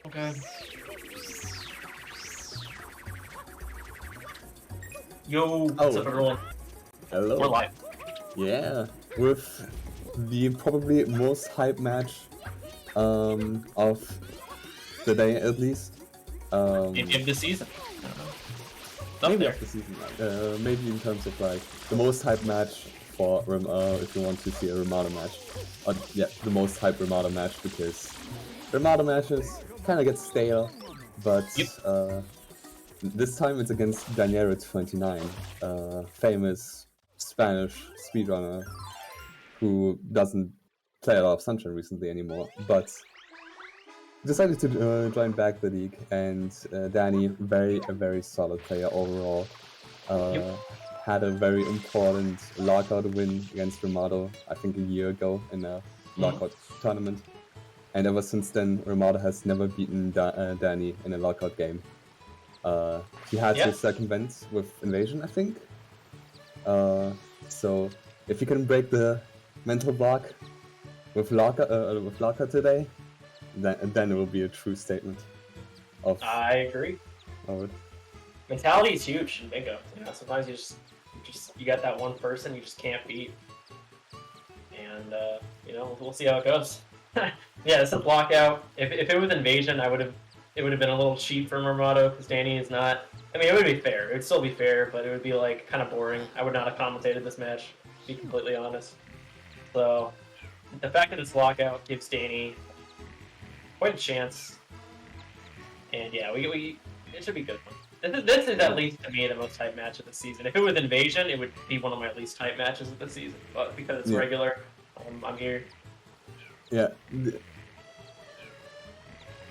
Okay. Yo, what's up, everyone? Hello. We're live. Yeah, with the probably most hype match of the day, at least. Maybe of the season. I don't know. It's up Maybe there. of the season. Maybe in terms of like the most hype match for if you want to see a Rimato match. Yeah, the most hype Rimato match, because Rimato matches kind of get stale, but Yep. this time it's against Danieru 29, famous Spanish speedrunner who doesn't play a lot of Sunshine recently anymore, but decided to join back the league. And Danny, a very solid player overall. Yep. Had a very important lockout win against Rimato, I think a year ago in a lockout tournament. And ever since then, Rimato has never beaten Danny in a lockout game. He had Yep. his circumvent with Invasion, I think. So if you can break the mental block with Lockout today, then it will be a true statement of I agree. it. Mentality is huge in bingo. You know, sometimes you got that one person you just can't beat, and you know, we'll see how it goes. Yeah, it's a blockout. If it was Invasion, it would have been a little cheap from Rimato because Danny is not. I mean, it would be fair. It would still be fair, but it would be like kind of boring. I would not have commentated this match, to be completely honest. So the fact that it's lockout gives Danny quite a chance, and yeah, we it should be good. This is at least to me the most hype match of the season. If it was Invasion, it would be one of my least hype matches of the season. But because it's regular, I'm here. Yeah,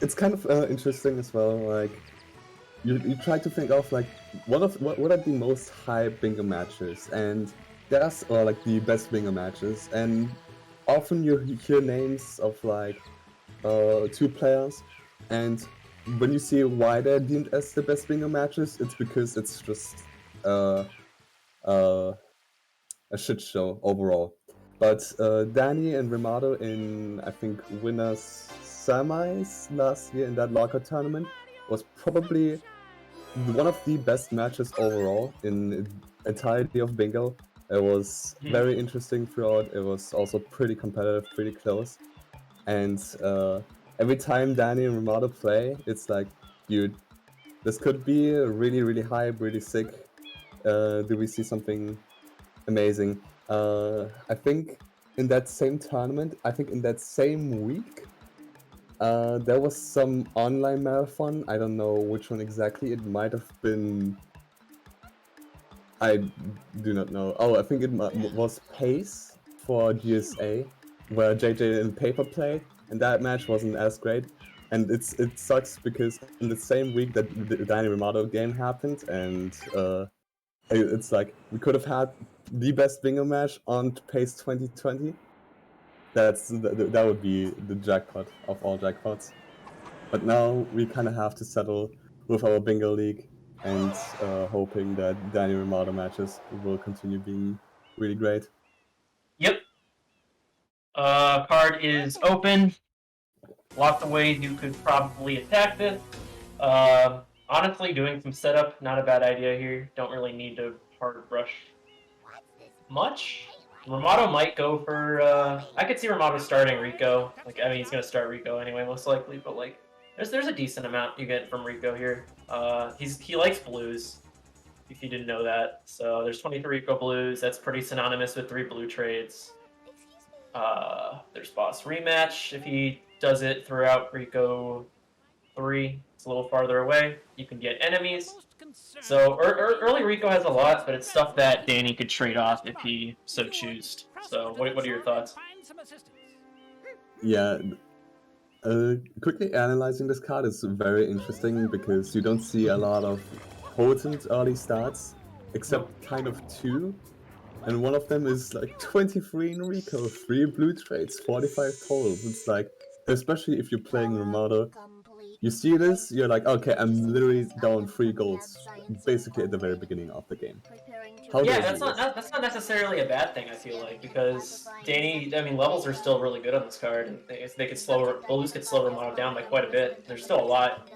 it's kind of interesting as well. Like you try to think of like what are the most hype bingo matches, and there's like the best bingo matches, and often you hear names of like two players, and when you see why they're deemed as the best bingo matches, it's because it's just uh, a shit show overall. But Danny and Rimato in, I think, winners semis last year in that lockout tournament was probably one of the best matches overall in entirety of bingo. It was very interesting throughout. It was also pretty competitive, pretty close. And every time Danny and Rimato play, it's like, dude, this could be really, really hype, really sick. Do we see something amazing? I think in that same tournament, I think in that same week, there was some online marathon. I don't know which one exactly. It might have been. I do not know. Oh, I think it was Pace for GSA, where JJ and Paper played, and that match wasn't as great. And it sucks because in the same week that the Danny Rimato game happened, and it's like we could have had the best bingo match on Pace 2020. That would be the jackpot of all jackpots. But now we kind of have to settle with our bingo league, and hoping that Danny Rimato matches will continue being really great. Yep. Card is open. Lots of ways you could probably attack this. Honestly, doing some setup, not a bad idea here. Don't really need to hard rush much. Rimato might go for. I could see Rimato starting Rico. Like, I mean, he's gonna start Rico anyway, most likely. But like, there's a decent amount you get from Rico here. He likes blues. If you didn't know that, so there's 23 Rico blues. That's pretty synonymous with 3 blue trades. There's boss rematch if he does it throughout Rico 3. It's a little farther away. You can get enemies. So early Rico has a lot, but it's stuff that Danny could trade off if he so choose. So what are your thoughts? Yeah, quickly analyzing this card is very interesting because you don't see a lot of potent early starts, except kind of 2. And one of them is like 23 in Rico, 3 blue trades, 45 totals. It's like, especially if you're playing Rimato, you see this, you're like, okay, I'm literally down 3 golds, basically at the very beginning of the game. How do Yeah, I do this? that's not necessarily a bad thing. I feel like because I mean, levels are still really good on this card, and they could Balloos could slow Rimato down by quite a bit. There's still a lot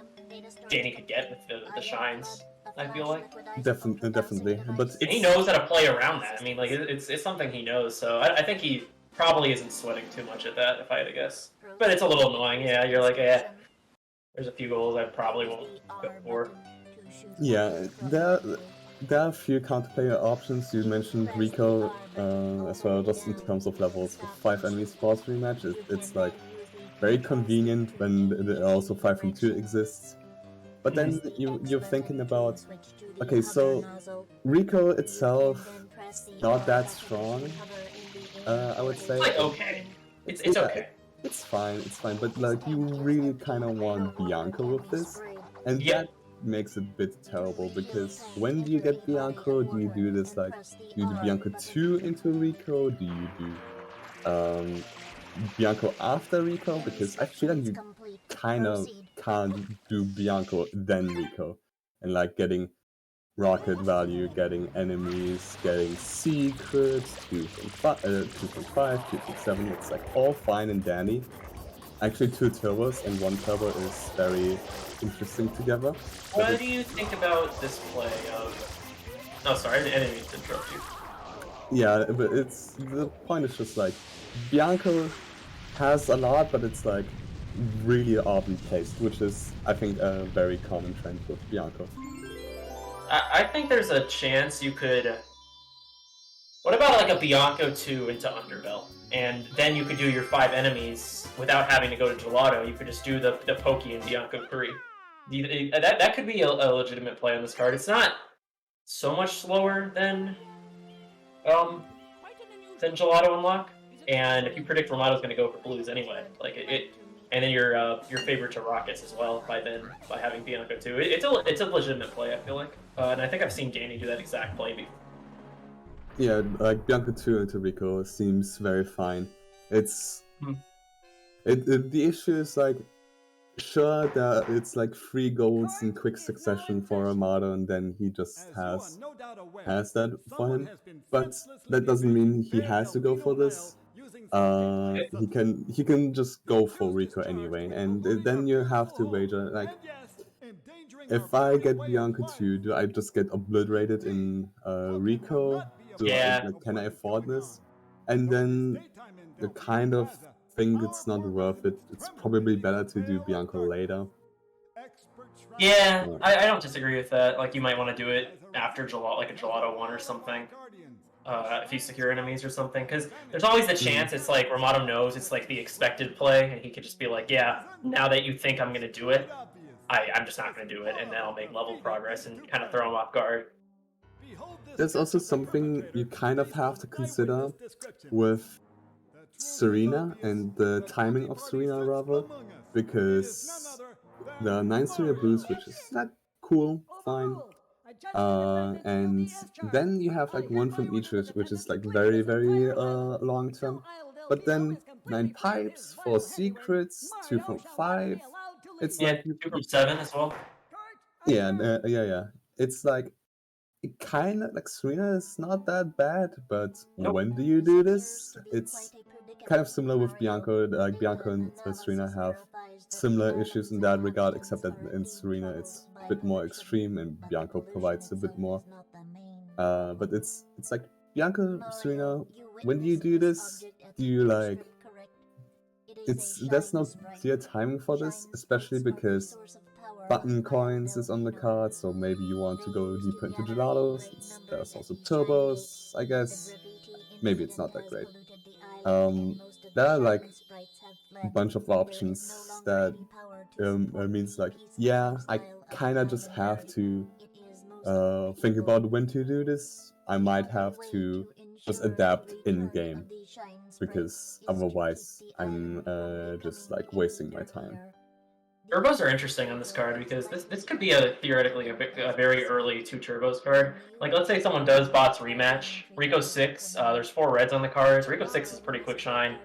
Danny could get with the shines. I feel like, Definitely, but and he it's knows how to play around that. I mean, like it's something he knows. So I think he probably isn't sweating too much at that, if I had to guess. But it's a little annoying. Yeah, you're like, there's a few goals I probably won't go for. yeah. There are a few counterplayer options. You mentioned Rico as well, just in terms of levels. With 5 enemies force rematch, it's like very convenient when also 5 from 2 exists. But then you're thinking about, okay, so Rico itself not that strong. I would say. It's like okay, it's Yeah, okay. it's fine. But like, you really kind of want Bianca with this, and Yeah. that makes it a bit terrible because when do you get Bianca? Do you do this like, do you do Bianca 2 into Rico? Do you do Bianca after Rico? Because I feel like you kind of can't do Bianca then Rico, and like getting rocket value, getting enemies, getting secrets, 2.5, 2.7, it's like all fine and dandy. Actually, 2 turbos and 1 turbo is very interesting together. What do you think about this play of? Oh, sorry, I didn't mean to interrupt you. Yeah, but the point is just like, Bianca has a lot, but it's like really oddly placed, which is, I think, a very common trend with Bianca. I think there's a chance you could. What about like a Bianco 2 into Underbell? And then you could do your 5 enemies without having to go to Gelato. You could just do the Pokey and Bianco 3. That could be a legitimate play on this card. It's not so much slower um than Gelato Unlock. And if you predict Rimato's going to go for blues anyway, like and then your favorite to Rockets as well by having Bianco 2. It's a legitimate play, I feel like. And I think I've seen Danny do that exact play before. Yeah, like Bianca 2 into Rico seems very fine. It's the issue is like, sure that it's like 3 golds in quick succession for Rimato, and then he just has that for him. But that doesn't mean he has to go for this. He can just go for Rico anyway, and then you have to wager like, if I get Bianca 2, do I just get obliterated in Rico? Can I afford this? And then you kind of think it's not worth it. It's probably better to do Bianca later. Yeah, I don't disagree with that. Like, you might want to do it after Gelato, like a Gelato 1 or something. If you secure enemies or something, because there's always the chance it's like Rimato knows it's like the expected play, and he could just be like, yeah, now that you think I'm going to do it, I'm just not going to do it, and then I'll make level progress and kind of throw him off guard. There's also something you kind of have to consider with Serena and the timing of Serena, rather, because the 9 Serena Blues, which is like cool, fine. And then you have like 1 from each, which is like very, very long term. But then 9 pipes, 4 secrets, 2 from 5. It's like 2 from 7 as well. Yeah. It's like, it kind of like, Serena is not that bad, but when do you do this? It's kind of similar with Bianca. Like, Bianca and Serena have similar issues in that regard, except that in Serena it's a bit more extreme and Bianca provides a bit more. But it's like, Bianca, Serena, when do you do this? Do you like, there's no clear timing for this, especially because button coins is on the card, so maybe you want to go deeper into Gelatos. There's also turbos, I guess. Maybe it's not that great. There are like a bunch of options that means like, yeah, I kind of just have to think about when to do this. I might have to just adapt in game, because otherwise I'm just like wasting my time. Turbos are interesting on this card because this could be theoretically a very early 2 turbos card. Like, let's say someone does bots rematch Rico 6. There's 4 reds on the cards. Rico 6 is pretty quick shine,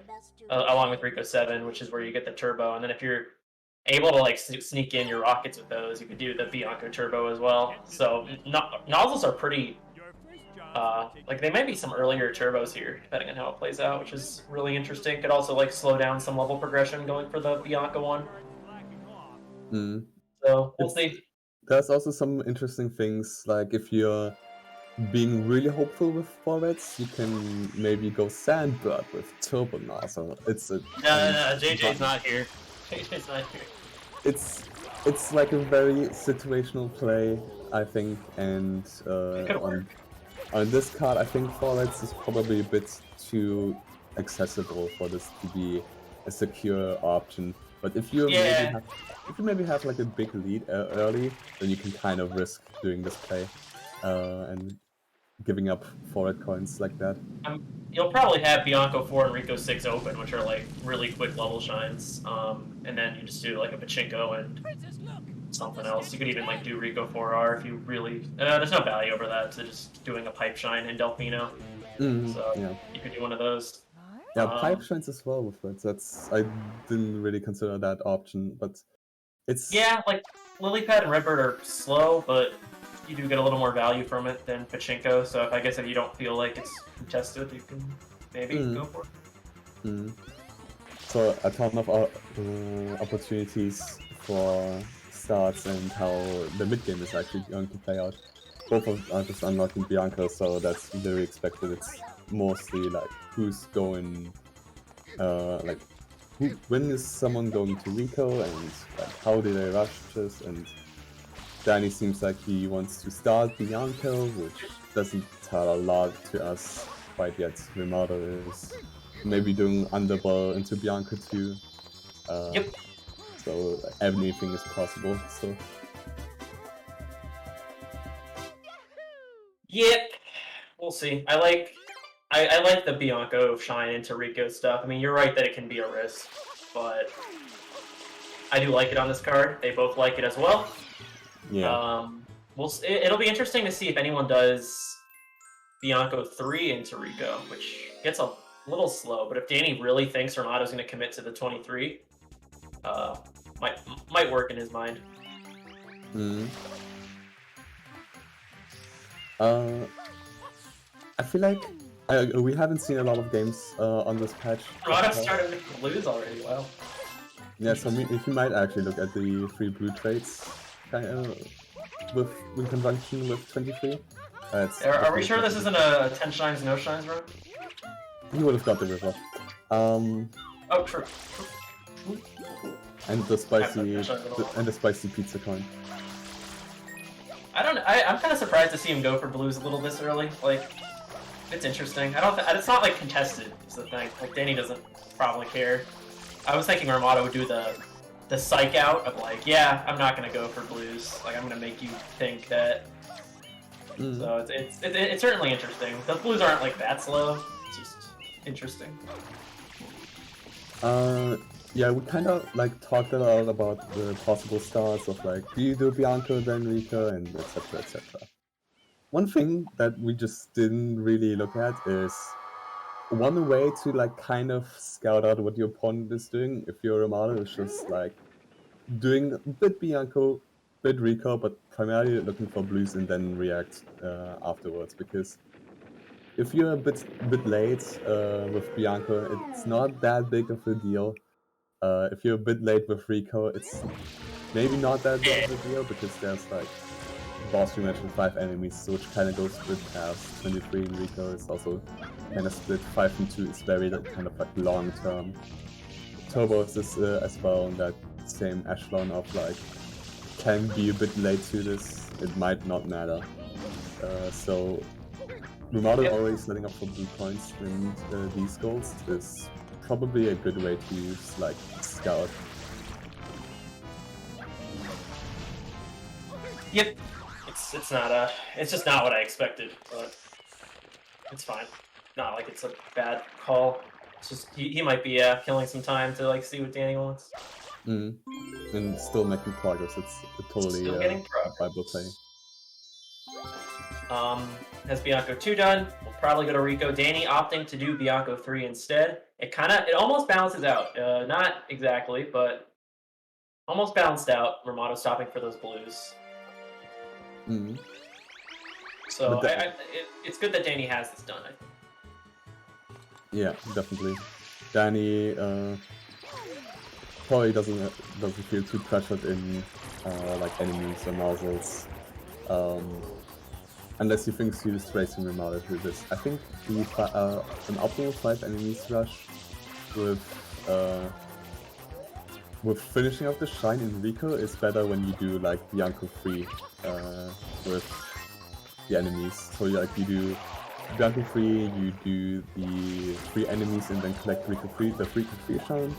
along with Rico 7, which is where you get the turbo. And then if you're able to like sneak in your rockets with those. You could do the Bianco Turbo as well. So nozzles are pretty. Like they might be some earlier turbos here, depending on how it plays out, which is really interesting. Could also like slow down some level progression going for the Bianca one. Mm. So we'll see. There's also some interesting things, like if you're being really hopeful with forwards, you can maybe go Sandbird with Turbo Nozzle. It's a No, JJ's not here. JJ's not here. it's like a very situational play, I think, and on this card, I think forwards is probably a bit too accessible for this to be a secure option. But if you maybe have like a big lead early, then you can kind of risk doing this play and giving up forward coins like that. You'll probably have Bianco 4 and Rico 6 open, which are like really quick level shines. And then you just do like a Pachinko and something else. You could even like do Rico 4R if you really. There's no value over that to just doing a pipe shine in Delfino. So yeah. you could do one of those. Yeah, pipe shines as well with it. I didn't really consider that option, but it's like Lily Pad and Redbird are slow, but you do get a little more value from it than Pachinko. So I guess if you don't feel like it's contested, you can maybe go for it. So a ton of opportunities for starts and how the mid game is actually going to play out. Both are just unlocking Bianca, so that's very expected. It's mostly like who's going, like when is someone going to Rico and like how do they rush this, and Danny seems like he wants to start Bianca, which doesn't tell a lot to us quite yet. Rimato is maybe doing underball into Bianca too. So anything is possible. So. Yep, we'll see. I like the Bianco shine into Rico stuff. I mean, you're right that it can be a risk, but I do like it on this card. They both like it as well. Yeah. It'll be interesting to see if anyone does Bianco 3 into Rico, which gets a little slow. But if Danny really thinks Rimato's going to commit to the 23, might work in his mind. I feel like we haven't seen a lot of games on this patch. Rimato started to lose already. Wow. Yeah, so if you might actually look at the 3 blue trades in conjunction with 23. Are we sure this isn't a 10 shines, no shines run? You would have got the river. Oh, true. And the spicy pizza coin. I'm kind of surprised to see him go for blues a little this early. Like, it's interesting. It's not like contested. Is the thing. Like Danny doesn't probably care. I was thinking Rimato would do the psych out of like, yeah, I'm not gonna go for blues. Like I'm gonna make you think that. So it's certainly interesting. The blues aren't like that slow. It's just interesting. Yeah, we kind of like talked a lot about the possible starts of like, do you do Bianca then Rika and etc. etc. One thing that we just didn't really look at is one way to like kind of scout out what your opponent is doing. If you're a model, is just like doing a bit Bianca, bit Rika, but primarily looking for blues and then react afterwards. Because if you're a bit late with Bianca, it's not that big of a deal. If you're a bit late with Rico, it's maybe not that big of a deal because there's like boss rematch with 5 enemies, so which kind of goes split past 23 in Rico. It's also kind of split 5 and 2. It's very kind of like long term. Turbos is as well in that same echelon of like can be a bit late to this. It might not matter. So Rimato always setting up for blue points in these goals is probably a good way to use like scout. Yep, it's just not what I expected, but it's fine. Not like it's a bad call. It's just he might be killing some time to like see what Danny wants. And still making progress. It's a totally viable play. Has Bianco 2 done? We'll probably go to Rico. Danny opting to do Bianco 3 instead. It almost balances out. Not exactly, but Almost balanced out. Rimato stopping for those blues. Mm. So But it's good that Danny has this done. I think. yeah, definitely. Danny probably doesn't feel too pressured in like enemies or muzzles, unless he thinks he is tracing Rimato through this. I think an optimal 5 enemies rush with finishing off the shine in Rico is better when you do like Bianco free with the enemies. So like you do Bianco free, you do the 3 enemies and then collect Rico free, the Rico free shine.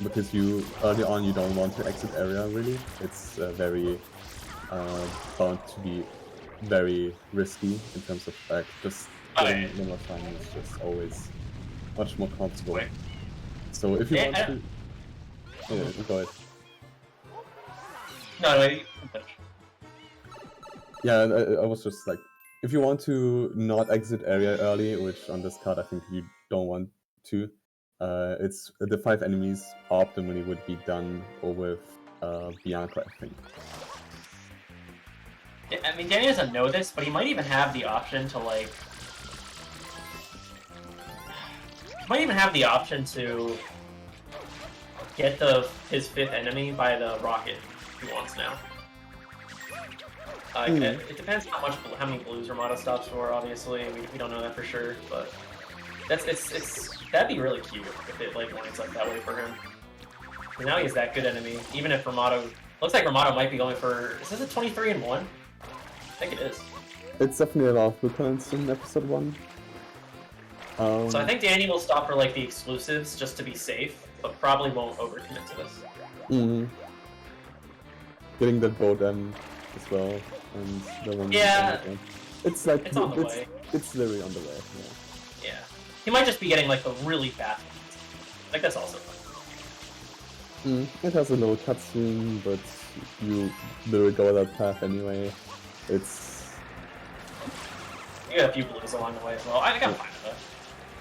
Because you early on you don't want to exit area really. It's very bound to be very risky in terms of like just getting normal shine is just always much more comfortable. Wait. So if you want to, go ahead. No, you can finish. Yeah, I was just like, if you want to not exit area early, which on this card I think you don't want to, it's the 5 enemies optimally would be done with Bianca, I think. I mean, Danny doesn't know this, but he might even have the option to like. He might even have the option to get his 5th enemy by the rocket if he wants now. It depends how many blues Rimato stops for. Obviously, we don't know that for sure, but that'd be really cute if it like lines up that way for him. And now he has that good enemy. Even if Rimato looks like Rimato might be going for. Is this a 23-1? I think it is. It's definitely a lot of blue points in episode 1. So I think Danny will stop for like the exclusives just to be safe, but probably won't overcommit to this. Getting that boat as well, and the one. Yeah. It's like it's on the way. It's literally on the way. Yeah. He might just be getting like the really fast ones. Like that's also fun. It has a little cutscene, but you literally go that path anyway. It's. You got a few blues along the way as well. I think I'm fine with that.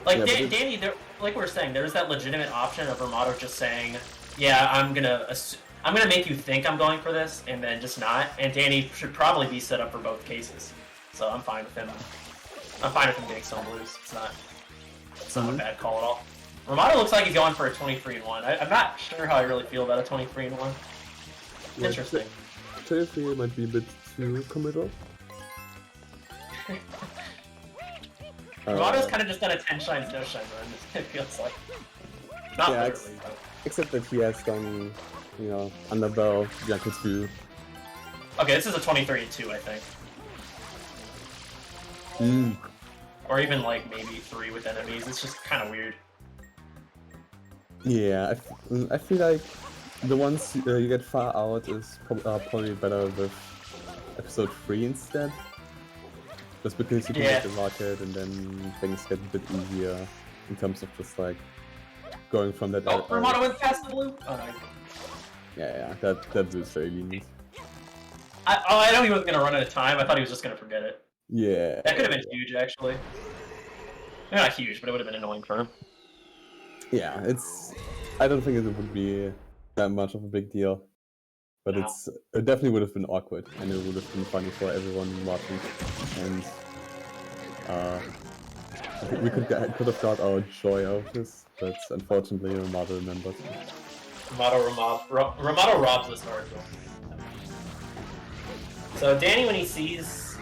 Like Danny, like we were saying, there's that legitimate option of Rimato just saying, "Yeah, I'm gonna make you think I'm going for this," and then just not. And Danny should probably be set up for both cases, so I'm fine with him. I'm fine with him getting some blues. It's not a bad call at all. Rimato looks like he's going for a 23-1. I'm not sure how I really feel about a 23-1. Interesting. 23 might be a bit too committal. Rimato's kind of just done a 10 shines, no shine run, it feels like. Not literally, but. Except that he has done, Annabelle, Bianca 2. Okay, this is a 23-2, I think. Or even like maybe 3 with enemies, it's just kind of weird. Yeah, I feel like the ones you get far out is probably better with episode 3 instead. Just because you can get the rocket and then things get a bit easier in terms of just like going from that. Oh, Rimato went past the blue? Oh, no. Yeah, that was very lenient. I know he wasn't gonna run out of time, I thought he was just gonna forget it. Yeah. That could have been huge, actually. Not huge, but it would have been annoying for him. Yeah, I don't think it would be that much of a big deal. But No. it definitely would have been awkward, and it would have been funny for everyone watching. And I think we could have got our joy out of this, but unfortunately Rimato remembered. Rimato robs this card. So Danny, when he sees,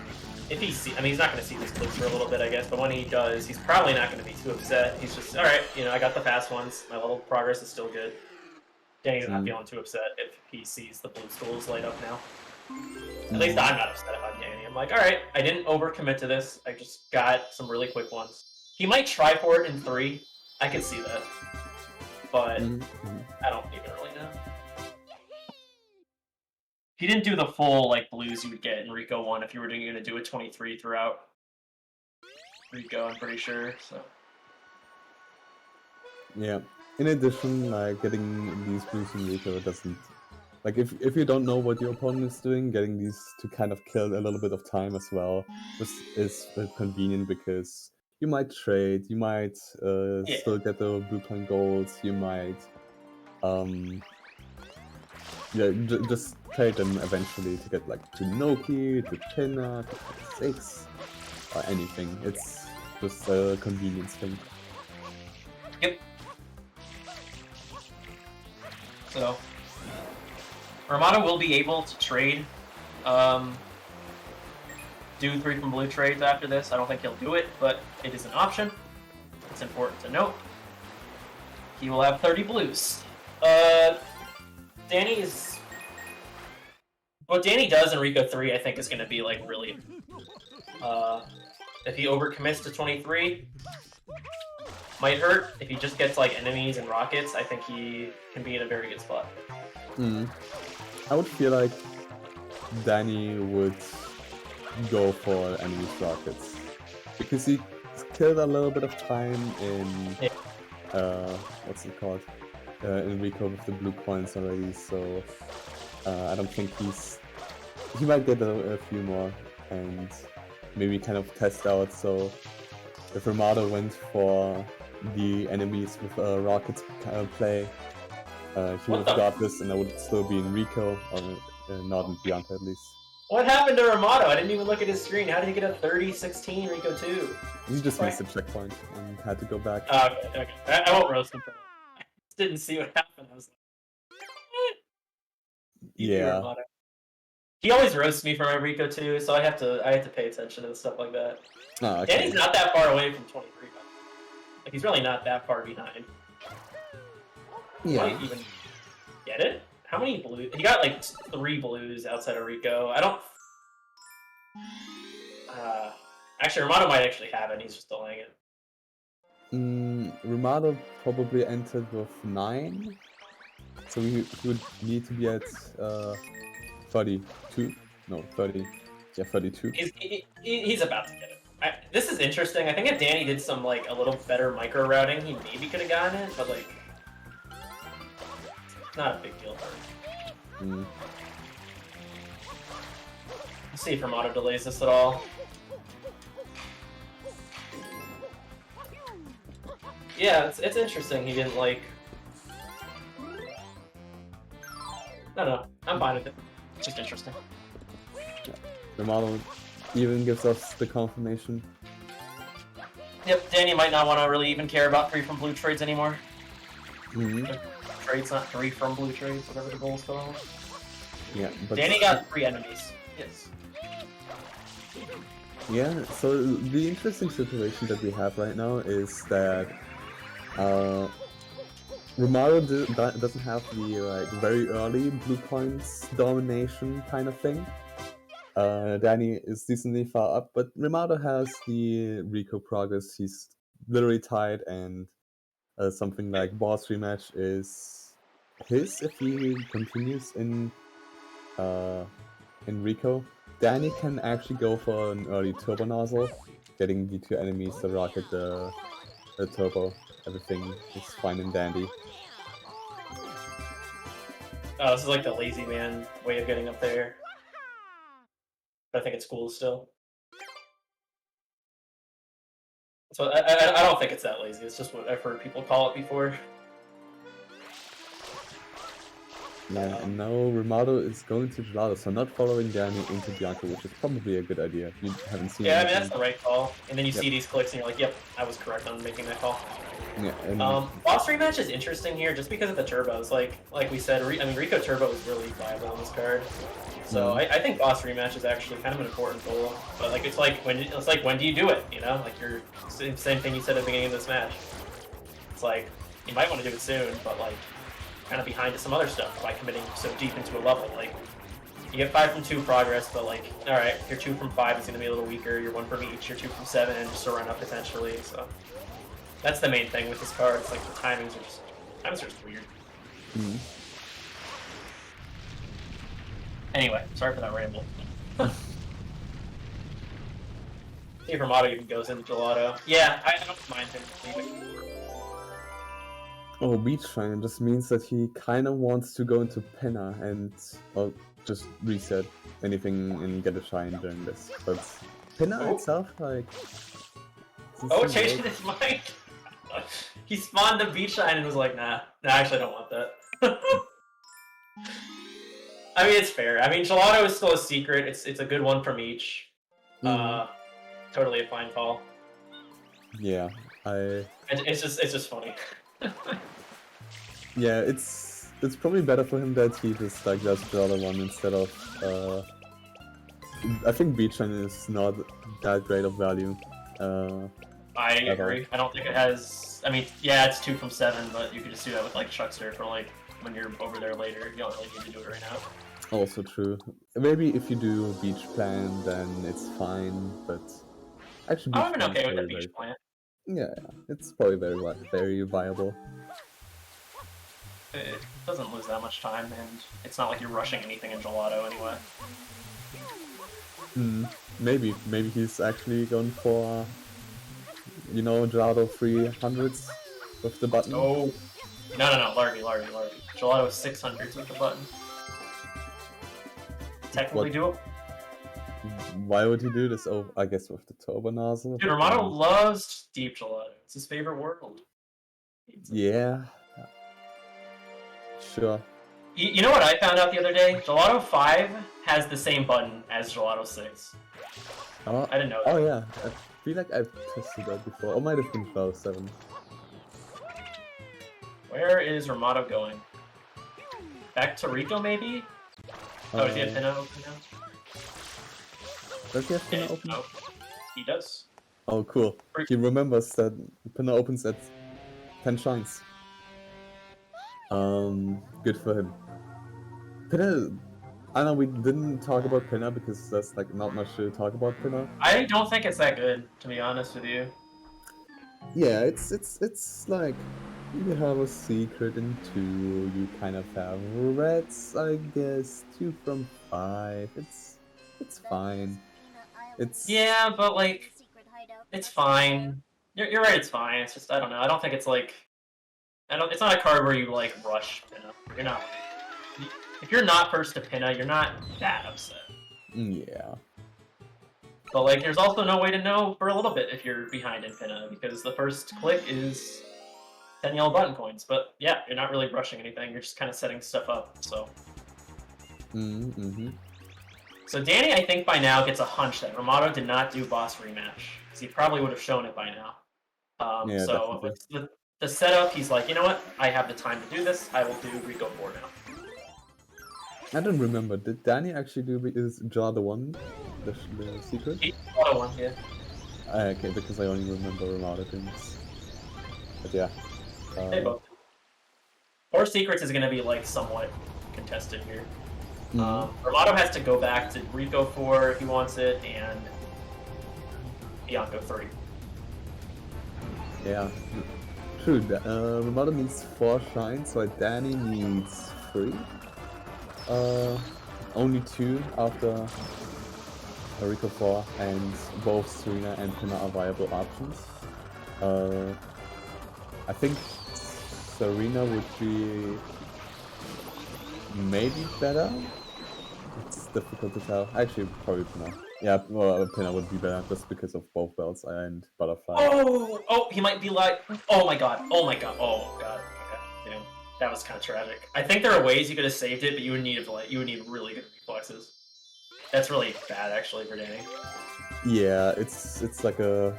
I mean, he's not going to see this clips for a little bit, I guess, but when he does, he's probably not going to be too upset. He's just, alright, I got the fast ones, my level progress is still good. Danny's not feeling too upset if he sees the blue schools light up now. At least I'm not upset if I'm Danny. I'm like, alright, I didn't overcommit to this. I just got some really quick ones. He might try for it in 3. I can see that. But I don't even really know. He didn't do the full like blues you would get in Rico 1 if you were going to do a 23 throughout Rico, I'm pretty sure. So. Yeah. In addition, like getting these blues in Rico doesn't like if you don't know what your opponent is doing, getting these to kind of kill a little bit of time as well is convenient because you might trade, you might still get the blue point golds, you might Yeah, just trade them eventually to get like to Noki, to Pinna, to 6, or anything. It's just a convenience thing. Yep. So, Rimato will be able to trade, do 3 from blue trades after this. I don't think he'll do it, but it is an option. It's important to note. He will have 30 blues. Danny's... What Danny does in Rico 3, I think, is going to be, like, really... if he overcommits to 23, might hurt. If he just gets, like, enemies and rockets, I think he can be in a very good spot. I would feel like Danny would go for enemies rockets. Because he killed a little bit of time in... what's it called? In Rico with the blue coins already, so I don't think he might get a few more and maybe kind of test out. So if Rimato went for the enemies with rockets play, he would have got this, and I would still be in Rico, or not in Bianca at least. What happened to Rimato? I didn't even look at his screen. How did he get a 30-16 Rico 2? He just missed a checkpoint and had to go back. Okay. I won't roast him for that. I just didn't see what happened. I was like, yeah. Rimato. He always roasts me for my Rico 2, so I have to pay attention to stuff like that. Oh, okay. Danny's not that far away from 23. Like, he's really not that far behind. Yeah. Might even get it? How many blues? He got like 3 blues outside of Rico. I don't... actually, Rimato might actually have it, and he's just delaying it. Rimato probably entered with 9. So he would need to be at 32? No, 30. Yeah, 32. He's about to get it. This is interesting. I think if Danny did some, like, a little better micro routing, he maybe could have gotten it, but, like... not a big deal for him. Let's see if Rimato delays this at all. Yeah, it's interesting he didn't, like... No, I'm fine with it. It's just interesting. Yeah. Rimato even gives us the confirmation. Yep, Danny might not want to really even care about 3 from blue trades anymore. Trades, not 3 from blue trades, whatever the goal is called. Yeah, but Danny got 3 enemies. Yes. Yeah, so the interesting situation that we have right now is that Rimato doesn't have the like very early blue coins domination kind of thing. Danny is decently far up, but Rimato has the Rico progress. He's literally tied, and something like boss rematch is his if he continues in Rico. Danny can actually go for an early turbo nozzle, getting the 2 enemies, the rocket, the turbo. Everything is fine and dandy. Oh, this is like the lazy man way of getting up there. But I think it's cool still. So I don't think it's that lazy. It's just what I've heard people call it before. Yeah, and now Rimato is going to Gelato, so not following Danny into Bianca, which is probably a good idea. You haven't seen Yeah, anything. I mean, that's the right call. And then you see these clicks and you're like, yep, I was correct on making that call. Yeah, and boss rematch is interesting here just because of the turbos. Like we said, I mean, Rico Turbo is really viable on this card. So I think boss rematch is actually kind of an important goal. But like it's like when do you do it? You know, like you're same thing you said at the beginning of this match. It's like you might want to do it soon, but like kind of behind to some other stuff by committing so deep into a level. Like you get 5 from 2 progress, but like all right, your 2 from 5 is going to be a little weaker. Your 1 from each, your 2 from 7, and just a run up potentially. So that's the main thing with this card. It's like the timings are just weird. Anyway, sorry for that ramble. See if Rimato even goes into Gelato. Yeah, I don't mind him leaving. oh, Beach Shrine just means that he kind of wants to go into Penna and well, just reset anything and get a Shrine during this. But Penna itself, like... Oh, changed his mind! He spawned the Beach Shine and was like, nah, actually I don't want that. I mean, it's fair. I mean, Gelato is still a secret. It's a good one from each. Totally a fine call. Yeah, It's just funny. yeah, it's probably better for him that he just like does the other one instead of I think Beachline is not that great of value. I agree. I don't think it has. I mean, yeah, it's 2 from 7, but you could just do that with like Chuckster for like when you're over there later. You don't really need to do it right now. Also true. Maybe if you do Beach Plan, then it's fine. But actually, Beach I'm Plan okay is with the probably beach plant. yeah, it's probably very viable. It doesn't lose that much time, and it's not like you're rushing anything in Gelato anyway. Maybe he's actually going for Gelato 300s with the button. Oh, no, Largy. Gelato is 600s with the button. Technically doable. Why would he do this? Oh, I guess with the turbo nozzle. Dude, Rimato loves deep Gelato. It's his favorite world. Yeah. Sure. You know what I found out the other day? Gelato 5 has the same button as Gelato 6. Oh, I didn't know that. Oh yeah, I feel like I've tested that before. Or might have been Gelato 7. Where is Rimato going? Back to Rico, maybe? Oh, does he have Pinna open now? Does he have Pinna open? Oh, he does. Oh, cool. He remembers that Pinna opens at 10 shines. Good for him. Pinna, I know we didn't talk about Pinna because there's like not much to talk about Pinna. I don't think it's that good, to be honest with you. Yeah, it's like you have a secret in 2, you kind of have reds, I guess, 2 from 5. It's fine. Yeah, but like it's fine. You're right, it's fine. It's just I don't know. I don't think it's like it's not a card where you like rush Pinna. You're not if you're not first to Pinna, you're not that upset. Yeah. But like there's also no way to know for a little bit if you're behind in Pinna because the first click is 10 yellow button coins. But yeah, you're not really rushing anything. You're just kind of setting stuff up. So. So Danny, I think by now gets a hunch that Rimato did not do boss rematch because he probably would have shown it by now. Yeah, so with the setup, he's like, you know what? I have the time to do this. I will do Rico 4 now. I don't remember. Did Danny actually do is Gelato 1 the secret? He Rimato 1, yeah. Okay, because I only remember Rimato things. But yeah. They both. 4 secrets is going to be like somewhat contested here. Rimato has to go back to Rico 4 if he wants it, and Bianco 3. Yeah, true. Rimato needs 4 shines, so Danny needs 3. Only 2 after Rico 4, and both Serena and Pinna are viable options. I think Serena would be maybe better. It's difficult to tell. Actually, probably Pinna. Yeah, well, Pinna would be better just because of both belts and butterfly. Oh, he might be like, oh my god. Okay, damn, that was kind of tragic. I think there are ways you could have saved it, but you would need really good reflexes. That's really bad, actually, for Danny. Yeah, it's like a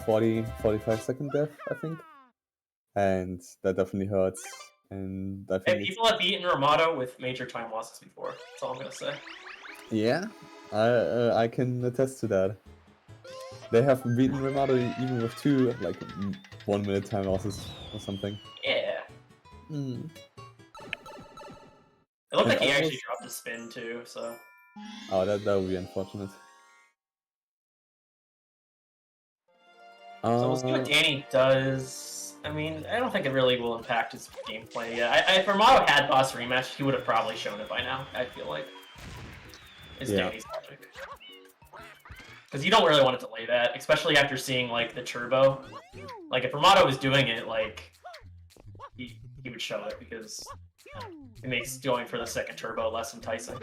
45 second death, I think, and that definitely hurts. And I think people have beaten Rimato with major time losses before. That's all I'm gonna say. Yeah, I can attest to that. They have beaten Rimato even with 2 like 1 minute time losses or something. Yeah. It looked like he actually dropped a spin too, so. Oh, that would be unfortunate. So we'll see what Danny does. I mean, I don't think it really will impact his gameplay. Yeah, if Rimato had boss rematch, he would have probably shown it by now. I feel like. Is Danny's logic. Because you don't really want to delay that, especially after seeing like the turbo. Like if Rimato was doing it, like he would show it because it makes going for the second turbo less enticing.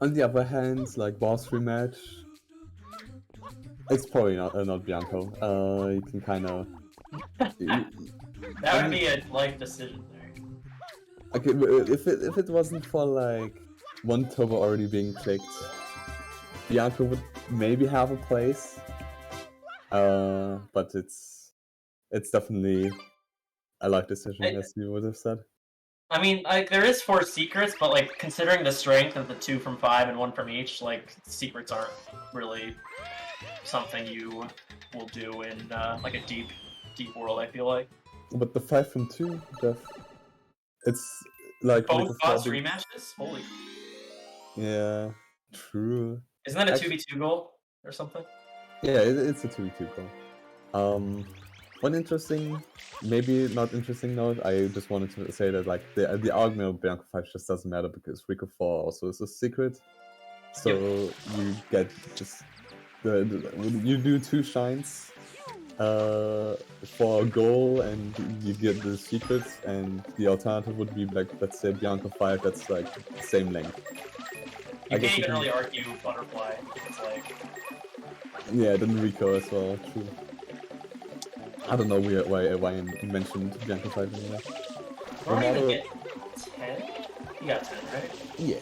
On the other hand, like boss rematch, it's probably not Bianco. You can kind of That would be a life decision there. Okay, if it wasn't for like one turbo already being clicked, Bianca would maybe have a place. But it's definitely a life decision, as you would have said. I mean, like, there is 4 secrets, but like considering the strength of the 2 from 5 and 1 from each, like secrets aren't really something you will do in like a deep world. I feel like. But the 5 from 2, Jeff, it's like Both boss rematches. Holy. Yeah, true. Isn't that a 2v2 goal or something? Yeah, it's a 2v2 goal. One interesting, maybe not interesting note, I just wanted to say that like the argument of Bianca 5 just doesn't matter because Rico 4 also is a secret. So you get just you do 2 shines for a goal and you get the secrets, and the alternative would be like, let's say Bianca 5 that's like the same length. You can't even really argue butterfly. It's like... Yeah, then Rico as well, true. I don't know why I mentioned Bianca 5 anyway. Rimato get 10? He got 10, right? Yeah.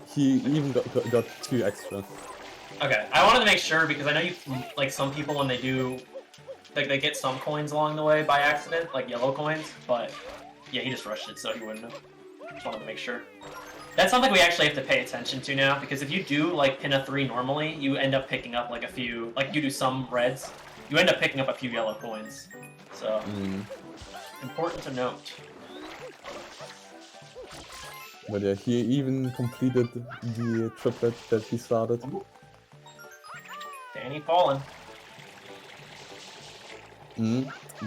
He even got 2 extra. Okay, I wanted to make sure because I know you like some people when they do, like they get some coins along the way by accident, like yellow coins. But yeah, he just rushed it, so he wouldn't have. Just wanted to make sure. That's something we actually have to pay attention to now, because if you do like pin a 3 normally, you end up picking up like a few, like you do some reds, you end up picking up a few yellow coins. So important to note. But yeah, he even completed the triplet that he started. Danny fallen.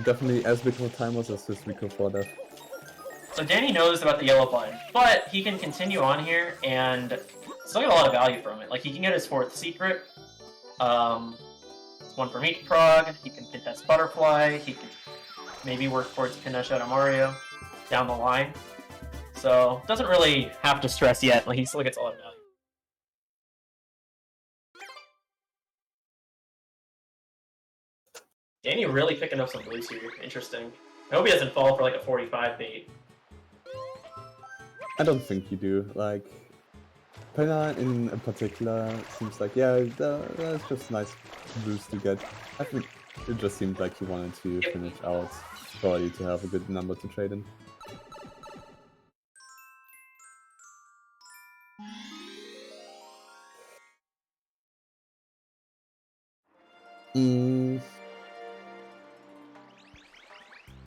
Definitely as big of a time was as his Rico 4 death. So Danny knows about the yellow button, but he can continue on here and still get a lot of value from it. Like he can get his 4th secret. It's 1 from each prog. He can contest butterfly. He can maybe work towards Pinna Shadow Mario down the line. So doesn't really have to stress yet. Like he still gets a lot of value. Danny really picking up some blues here. Interesting. I hope he doesn't fall for like a 45 bait. I don't think you do. Like, Penna in particular seems like, yeah, that's just a nice boost to get. I think it just seemed like he wanted to finish out probably to have a good number to trade in.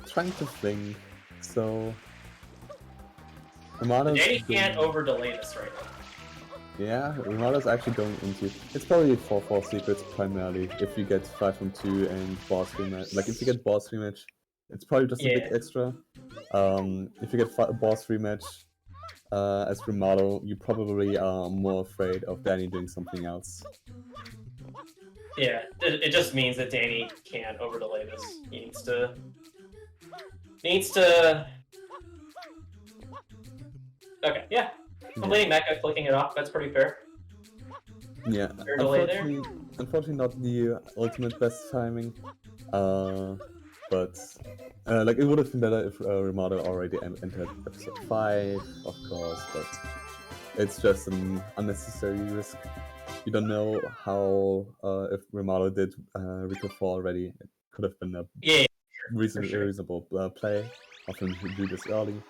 Trying to think. So Danny can't over delay this right now. Yeah, Rimato's actually going into... It's probably 4-4 secrets primarily, if you get 5 from 2 and boss rematch. Like, if you get boss rematch, it's probably just a bit extra. If you get boss rematch as Rimato, you probably are more afraid of Danny doing something else. Yeah, it just means that Danny can't over delay this. He needs to... Okay, yeah. Completing Mecha, clicking it off, that's pretty fair. Yeah, unfortunately not the ultimate best timing. But like it would have been better if Rimato already entered episode 5, of course, but it's just an unnecessary risk. You don't know how if Rimato did Rico 4 already, it could have been a reasonable play of him to do this early.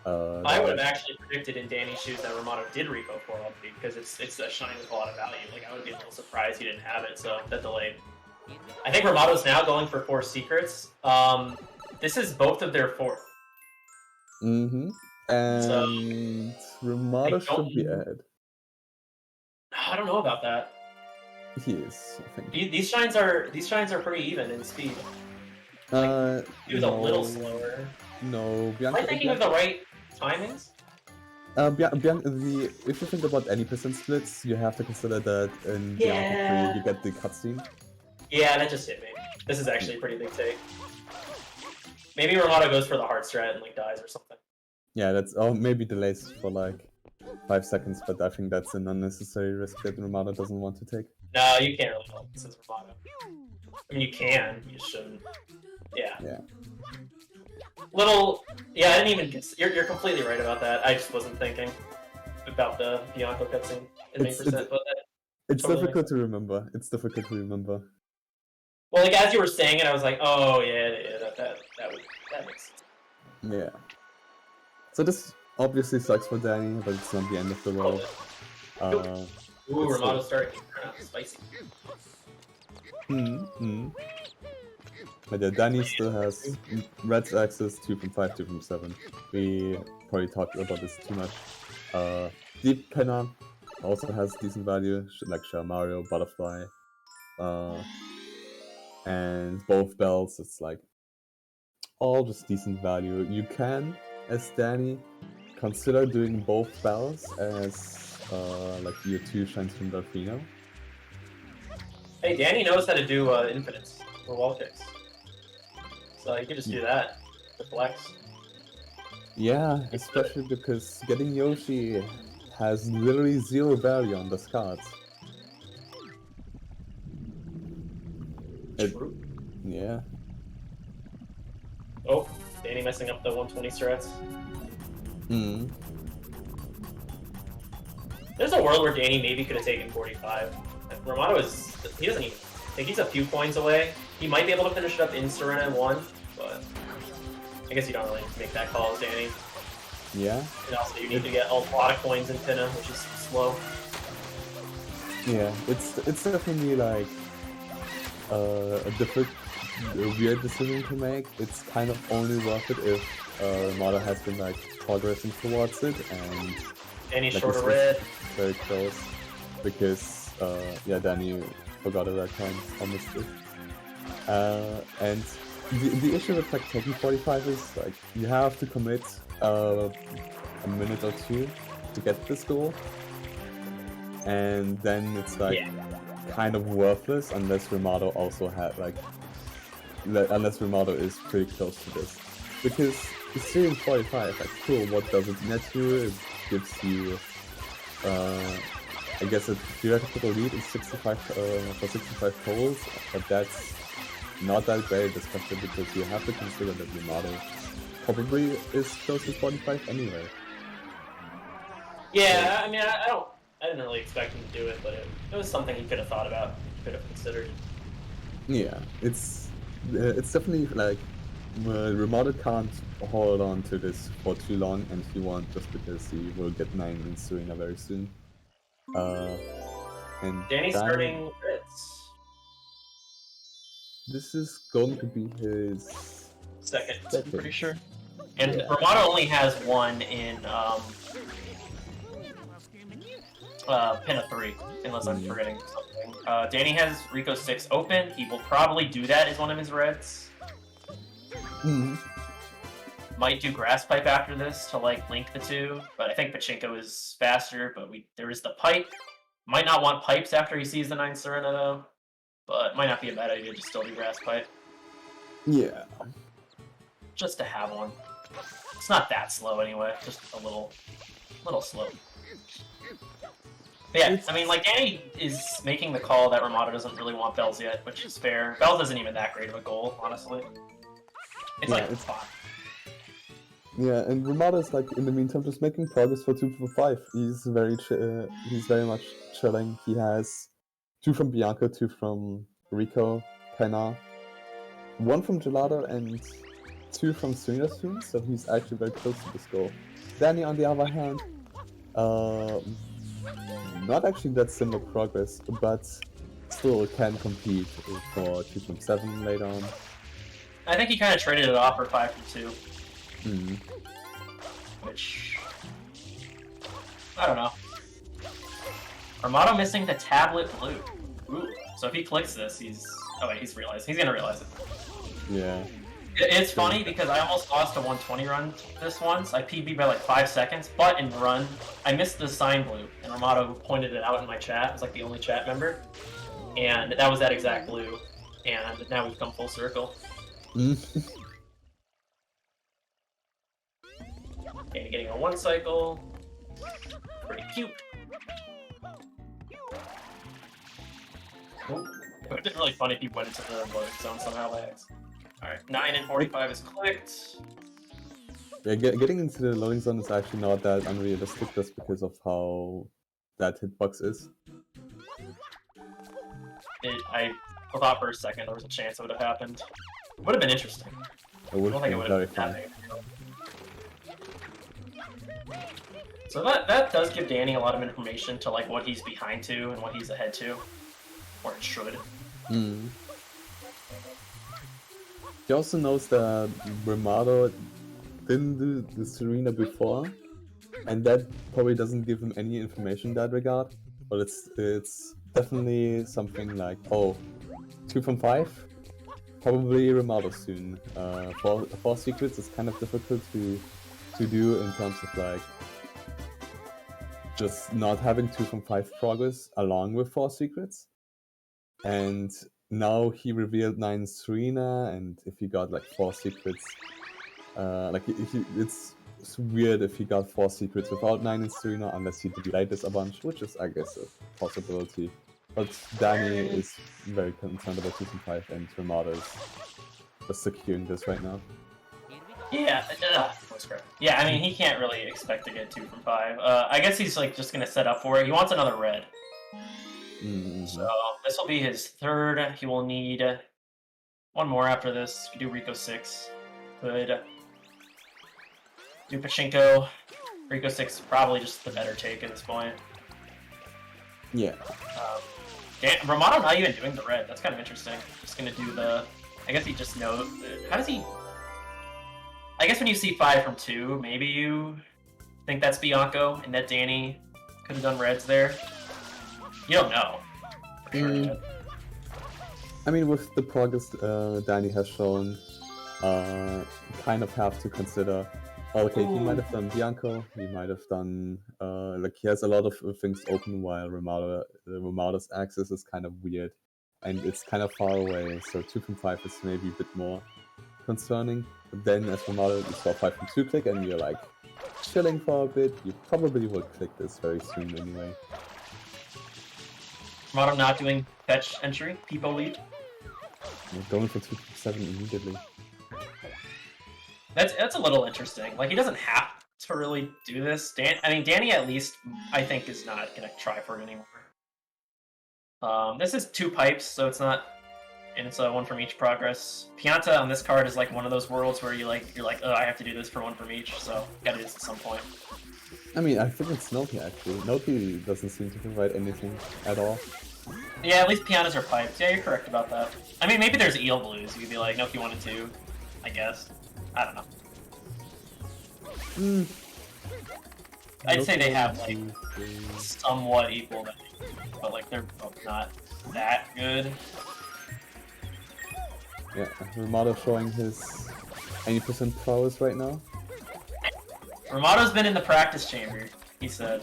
I would have actually predicted in Danny's shoes that Rimato did Rico 4 already, because it's a shine with a lot of value. Like, I would be a little surprised he didn't have it, so that delayed. I think Rimato's now going for 4 secrets. This is both of their 4th. And so, Rimato should be ahead. I don't know about that. He is, I think. These shines are pretty even in speed. Like, he was a little slower. No, Bianca. Am I thinking of the right timings? If you think about any percent splits, you have to consider that in Bianca 3 you get the cutscene. Yeah, that just hit me. This is actually a pretty big take. Maybe Rimato goes for the hard strat and like dies or something. Yeah, that's maybe delays for like 5 seconds, but I think that's an unnecessary risk that Rimato doesn't want to take. No, you can't really help this is Rimato. I mean, you can, you shouldn't. Yeah. Little, yeah, I didn't even. You're completely right about that. I just wasn't thinking about the Bianco cutscene in main percent, but it's totally difficult to remember. It's difficult to remember. well, like as you were saying it, I was like, oh yeah, that makes sense. Yeah. So this obviously sucks for Danny, but it's not the end of the world. Ooh, Rimato started spicy. But yeah, Danny still has Red's access 2 from 5, 2 from 7. We probably talked about this too much. Deep Penna also has decent value, like Shell Mario, Butterfly. And both bells, it's like all just decent value. You can, as Danny, consider doing both bells as like your 2 shines from Delfino. Hey, Danny knows how to do infinites or wall kicks, so you can just do that to flex. Yeah, especially because getting Yoshi has literally 0 value on those cards. True. Yeah. Oh, Danny messing up the 120 strats. There's a world where Danny maybe could have taken 45. Rimato is, he doesn't even, I think he's a few coins away. He might be able to finish it up in Serena in 1, but I guess you don't really make that call as Danny. Yeah. And also you need to get a lot of coins in Pinna, which is slow. Yeah, it's definitely like a weird decision to make. It's kind of only worth it if Rimato has been like progressing towards it, and Danny's like, short of red. Very close, because yeah, Danny forgot it that time, honestly. And the issue with like taking 45 is like you have to commit a minute or 2 to get this goal, and then it's like kind of worthless unless Rimato also had like unless Rimato is pretty close to this, because the seeing 45, like cool, what does it net you? It gives you I guess a theoretical lead is 65 for 65 totals, but that's not that great, especially because you have to consider that Rimato probably is close to 45 anyway. Yeah, I mean, I didn't really expect him to do it, but it was something he could have thought about, could have considered. Yeah, it's definitely like Rimato can't hold on to this for too long, and he won't, just because he will get 9 in Serena very soon. And Danny's starting Ritz. This is going to be his second. I'm pretty sure. And Rimato only has 1 in Pinna 3, unless I'm forgetting something. Danny has Rico 6 open. He will probably do that as one of his reds. Might do Grass Pipe after this to like link the 2, but I think Pachinko is faster, but there is the pipe. Might not want pipes after he sees the 9 Serena though, but might not be a bad idea to still do Grass Pipe. Yeah. Just to have one. It's not that slow anyway, just a little slow. But yeah, I mean, like, Danny is making the call that Rimato doesn't really want Bells yet, which is fair. Bells isn't even that great of a goal, honestly. It's like, it's fine. Yeah, and Rimato is like in the meantime just making progress for 2 for 5. He's very much chilling. He has 2 from Bianca, 2 from Rico, Penna, 1 from Gelato, and 2 from Serena soon, so he's actually very close to this goal. Danny, on the other hand, not actually that similar progress, but still can compete for 2 from 7 later on. I think he kind of traded it off for 5 from 2. Which, I don't know. Rimato missing the tablet blue. Ooh. So if he clicks this, he's gonna realize it. Yeah. It's funny because I almost lost a 120 run this once. I PB'd by like 5 seconds, but in the run, I missed the sign blue, and Rimato pointed it out in my chat. It was like the only chat member. And that was that exact blue. And now we've come full circle. Okay, getting a 1 cycle. Pretty cute. Ooh. It would have been really funny if you went into the loading zone somehow by accident. Alright, 9 and 45 is clicked. Yeah, getting into the loading zone is actually not that unrealistic just because of how that hitbox is. I thought for a second there was a chance it would have happened. Would have been interesting. It would I don't have think it been would very have fun. been that big. So that does give Danny a lot of information to like what he's behind to and what he's ahead to. Or it should. Mm. He also knows that Rimato didn't do the Serena before, and that probably doesn't give him any information in that regard. But it's definitely something like, oh, 2 from 5? Probably Rimato soon. For secrets, it's kind of difficult to do in terms of like just not having 2 from 5 progress along with 4 secrets. And now he revealed 9 Serena, and if he got like 4 secrets, it's weird if he got 4 secrets without 9 in Serena, unless he delayed this a bunch, which is, I guess, a possibility. But Danny is very concerned about 2 from 5, and Rimato is just securing this right now. Yeah, yeah, I mean, he can't really expect to get 2 from 5. I guess he's like just gonna set up for it. He wants another red. Mm-hmm. So this will be his third. He will need one more after this. If you do Rico 6, could do Pachinko. Rico 6 is probably just the better take at this point. Yeah. Rimato not even doing the red. That's kind of interesting. Just gonna do the. I guess he just knows. How does he? I guess when you see 5 from 2, maybe you think that's Bianco and that Danny could have done reds there. You don't know. For sure. I mean, with the progress Danny has shown, kind of have to consider. Okay, he might have done Bianco. He might have done like he has a lot of things open while Ramada's axis is kind of weird, and it's kind of far away. So 2 from 5 is maybe a bit more concerning. But then, as Rimato, you saw 5 from 2 click, and you're like chilling for a bit. You probably will click this very soon anyway. Rimato not doing fetch entry. People lead. You're going for 2 from 7 immediately. That's a little interesting. Like he doesn't have to really do this. I mean, Danny at least I think is not gonna try for it anymore. This is 2 pipes, so it's not, and it's 1 from each progress. Pianta on this card is like one of those worlds where you're like, oh, I have to do this for 1 from each, so gotta do this at some point. I mean, I think it's Noki actually. Noki doesn't seem to provide anything at all. Yeah, at least Pianas are pipes. Yeah, you're correct about that. I mean, maybe there's eel blues. You could be like, Noki 1 and 2, I guess. I don't know. I'd say they have like somewhat equal value, but like they're both not that good. Yeah, Rimato showing his 80% prowess right now. Rimato's been in the practice chamber, he said.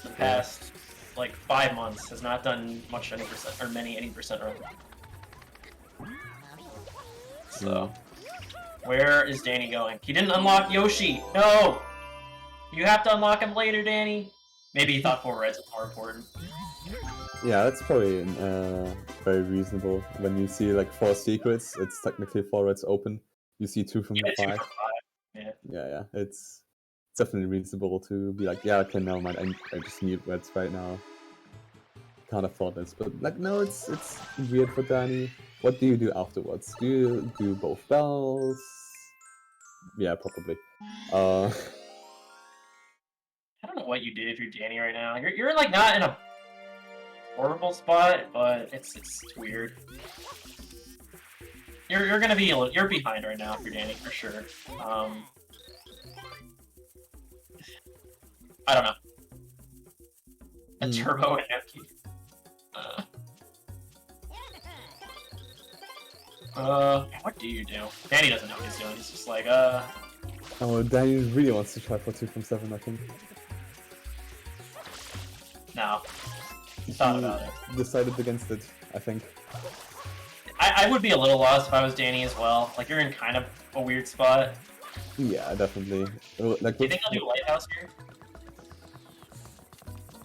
The past like 5 months has not done much 80% or many 80% run. So where is Danny going? He didn't unlock Yoshi! No! You have to unlock him later, Danny! Maybe he thought 4 reds was more important. Yeah, that's probably very reasonable. When you see like 4 secrets, it's technically 4 reds open. You see 2 from 5. 2 from 5. Yeah, it's definitely reasonable to be like, yeah, okay, never mind, I just need reds right now. Can't afford this, but like, no, it's weird for Danny. What do you do afterwards? Do you do both bells? Yeah, probably. I don't know what you did if you're Danny right now. You're like not in a horrible spot, but it's weird. You're gonna be you're behind right now if you're Danny for sure. I don't know. A turbo and Nepki. What do you do? Danny doesn't know what he's doing. He's just like, Oh, Danny really wants to try for 2 from 7, I think. No. He thought about it. Decided against it, I think. I would be a little lost if I was Danny as well. Like, you're in kind of a weird spot. Yeah, definitely. Like, do you think he'll do Lighthouse here?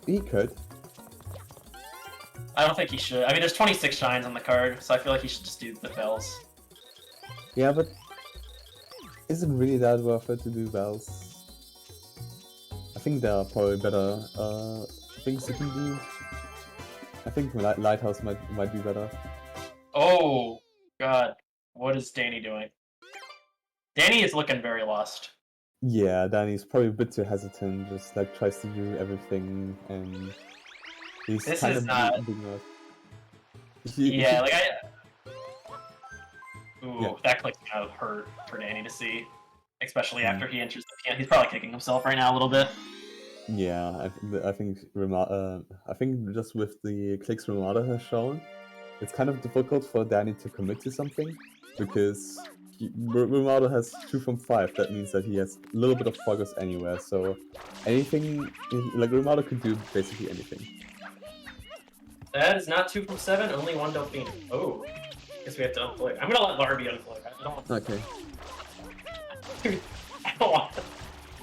He could. I don't think he should. I mean, there's 26 shines on the card, so I feel like he should just do the bells. Yeah, but is it really that worth it to do bells? I think there are probably better things you can do. I think Lighthouse might be better. Oh, God. What is Danny doing? Danny is looking very lost. Yeah, Danny's probably a bit too hesitant, just like tries to do everything, and he's This kind is of not... being lost. Yeah, like Yeah. Ooh, that click's kind of hurt for Danny to see. Especially Mm. after he enters the piano. He's probably kicking himself right now a little bit. Yeah, I think I think just with the clicks Rimato has shown, it's kind of difficult for Danny to commit to something because Rimato has 2 from 5. That means that he has a little bit of progress anywhere. So anything like Rimato could do basically anything. That is not 2 from 7, only 1 Delphine. Oh, guess we have to unflick. I'm gonna let Larby unflick. I don't want to... Okay. Dude, I don't want to...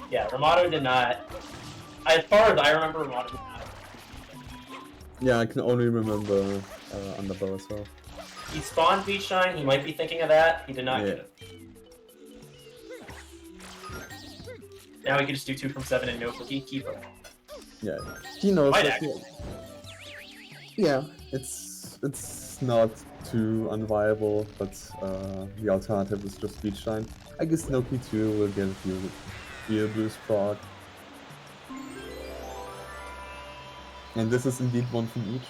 Yeah, Rimato did not... As far as I remember, Rimato did not. Yeah, I can only remember Underbow as well. He spawned V-Shine, he might be thinking of that. He did not get it. Now we can just do 2 from 7 and no cookie, keep it. Yeah, he knows Might that. Yeah, it's not too unviable, but the alternative is just Beach Shine. I guess Noki 2 will give you a boost proc. And this is indeed 1 from each.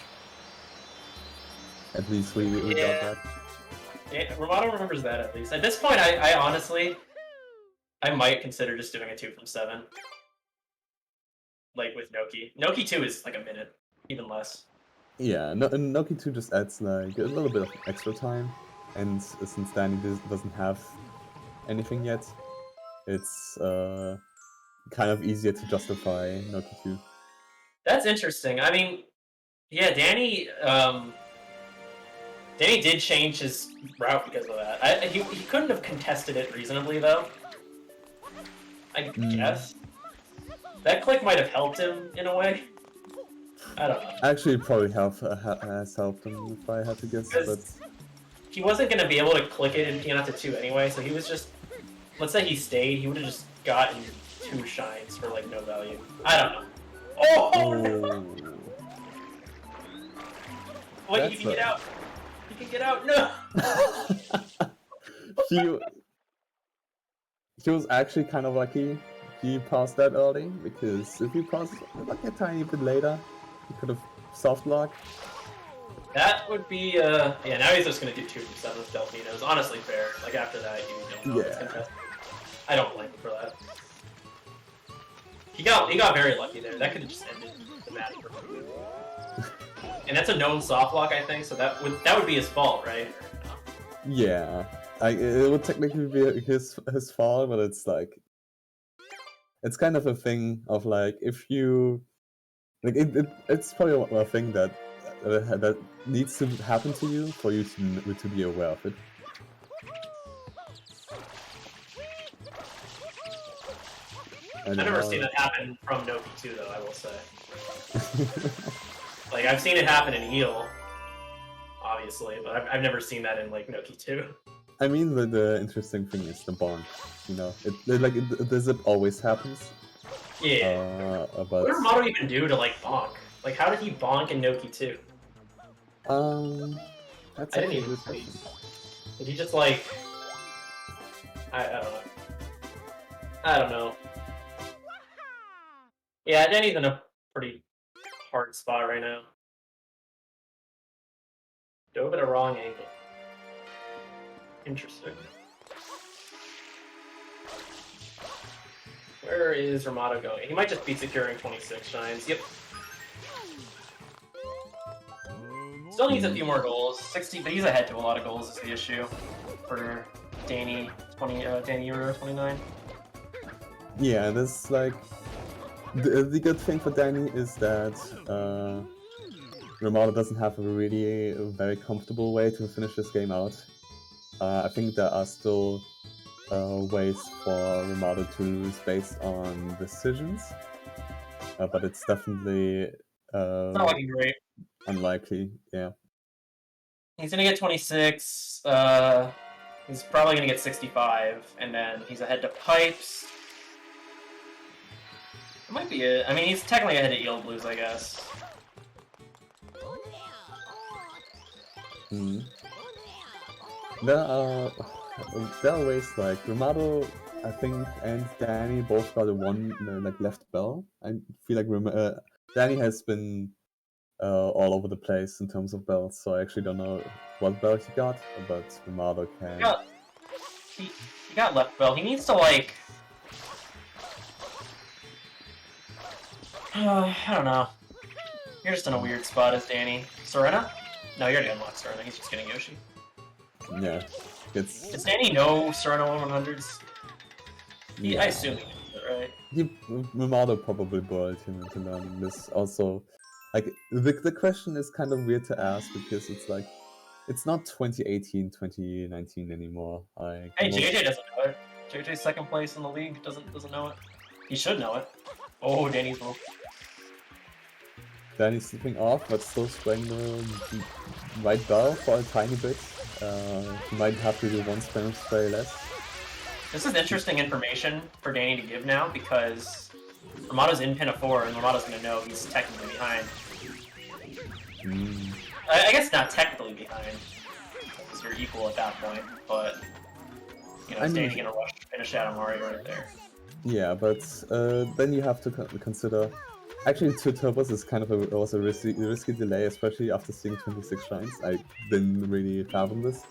At least we got that. Yeah, Rimato remembers that at least. At this point, I honestly... I might consider just doing a 2 from 7. Like with Noki. Noki 2 is like a minute, even less. Yeah, Noki 2 just adds like a little bit of extra time, and since Danny doesn't have anything yet, it's kind of easier to justify Noki 2. That's interesting. I mean, yeah, Danny did change his route because of that. He couldn't have contested it reasonably, though. I guess. That click might have helped him, in a way. I don't know. Actually, it probably has helped him, if I had to guess, but... He wasn't going to be able to click it in Pianata 2 anyway, so he was just... Let's say he stayed, he would have just gotten 2 shines for, like, no value. I don't know. Oh! No! Wait, you can get out! You can get out! No! He was actually kind of lucky he passed that early, because if he passed like a tiny bit later, he could have soft locked. That would be, yeah, now he's just gonna do 2 from 7 with Delphinos. Honestly fair. Like, after that, you don't know what's gonna... I don't blame him for that. He got very lucky there. That could have just ended the match for him. And that's a known soft lock, I think, so that would be his fault, right? Yeah. It would technically be his fault, but it's like... It's kind of a thing of like, if you... Like, it's probably a thing that needs to happen to you for you to be aware of it. I've never seen it happen from Noki 2, though, I will say. Like, I've seen it happen in Eel, obviously, but I've never seen that in, like, Noki 2. I mean, the interesting thing is the bonk. You know, it always happens. Yeah. But what did Rimato even do to, like, bonk? Like, how did he bonk in Noki 2? That's I didn't even see. Did he just, like... I don't know. I don't know. Yeah, Danny's in a pretty hard spot right now. Dove at a wrong angle. Interesting. Where is Rimato going? He might just be securing 26 shines. Yep. Still needs a few more goals. 60, but he's ahead to a lot of goals is the issue for Danny. Danieru 29. Yeah, this like the good thing for Danny is that Rimato doesn't have a really very comfortable way to finish this game out. I think there are still ways for Rimato to lose based on decisions, but it's definitely It's not looking great. Unlikely, yeah. He's gonna get 26. He's probably gonna get 65, and then he's ahead to Pipes. It might be it. I mean, he's technically ahead to Eel Blues, I guess. Hmm. There are ways like Rimato, I think, and Danny both got a one like left bell. I feel like Danny has been all over the place in terms of bells, so I actually don't know what bell he got, but Rimato can. He got left bell. He needs to like. I don't know. You're just in a weird spot as Danny. Serena? No, you already unlocked Serena. He's just getting Yoshi. Yeah. Does Danny know Serena 100s? Yeah. I assume he knows it, right? Rimato probably boiled him into learning this. Also, like the question is kind of weird to ask because it's like it's not 2018, 2019 anymore. Like, hey, JJ doesn't know it. JJ's second place in the league doesn't know it. He should know it. Oh, Danny's move. Danny's slipping off, but still spraying the right bell for a tiny bit. He might have to do one spray less. This is interesting information for Danny to give now because Rimato's in pin of 4 and Rimato's gonna know he's technically behind. I guess not technically behind, because you're equal at that point, but you know, is Danny gonna rush finish Shadow Mario right there? Yeah, but then you have to consider. Actually, 2 turbos is kind of a risky delay, especially after seeing 26 shrines. I didn't really fathom this.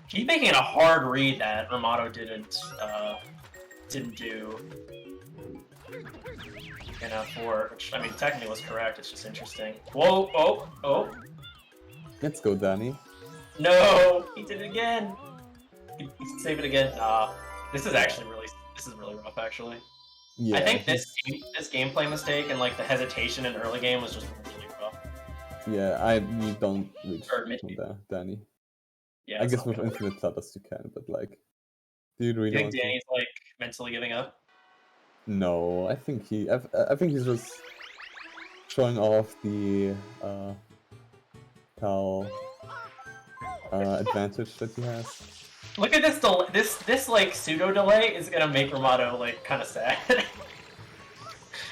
He's making it a hard read that Rimato didn't do in F4, which I mean technically was correct. It's just interesting. Whoa! Oh! Let's go, Danny. No, he did it again. He save it again. This is actually really rough, actually. Yeah, I think this gameplay mistake and like the hesitation in the early game was just really rough. Yeah, you don't reach from there, Danny. Yeah, I guess with infinite clutters you can, but like, do you really think Danny's like mentally giving up? No, I think he's just showing off the advantage that he has. Look at this like pseudo delay is gonna make Rimato like kind of sad.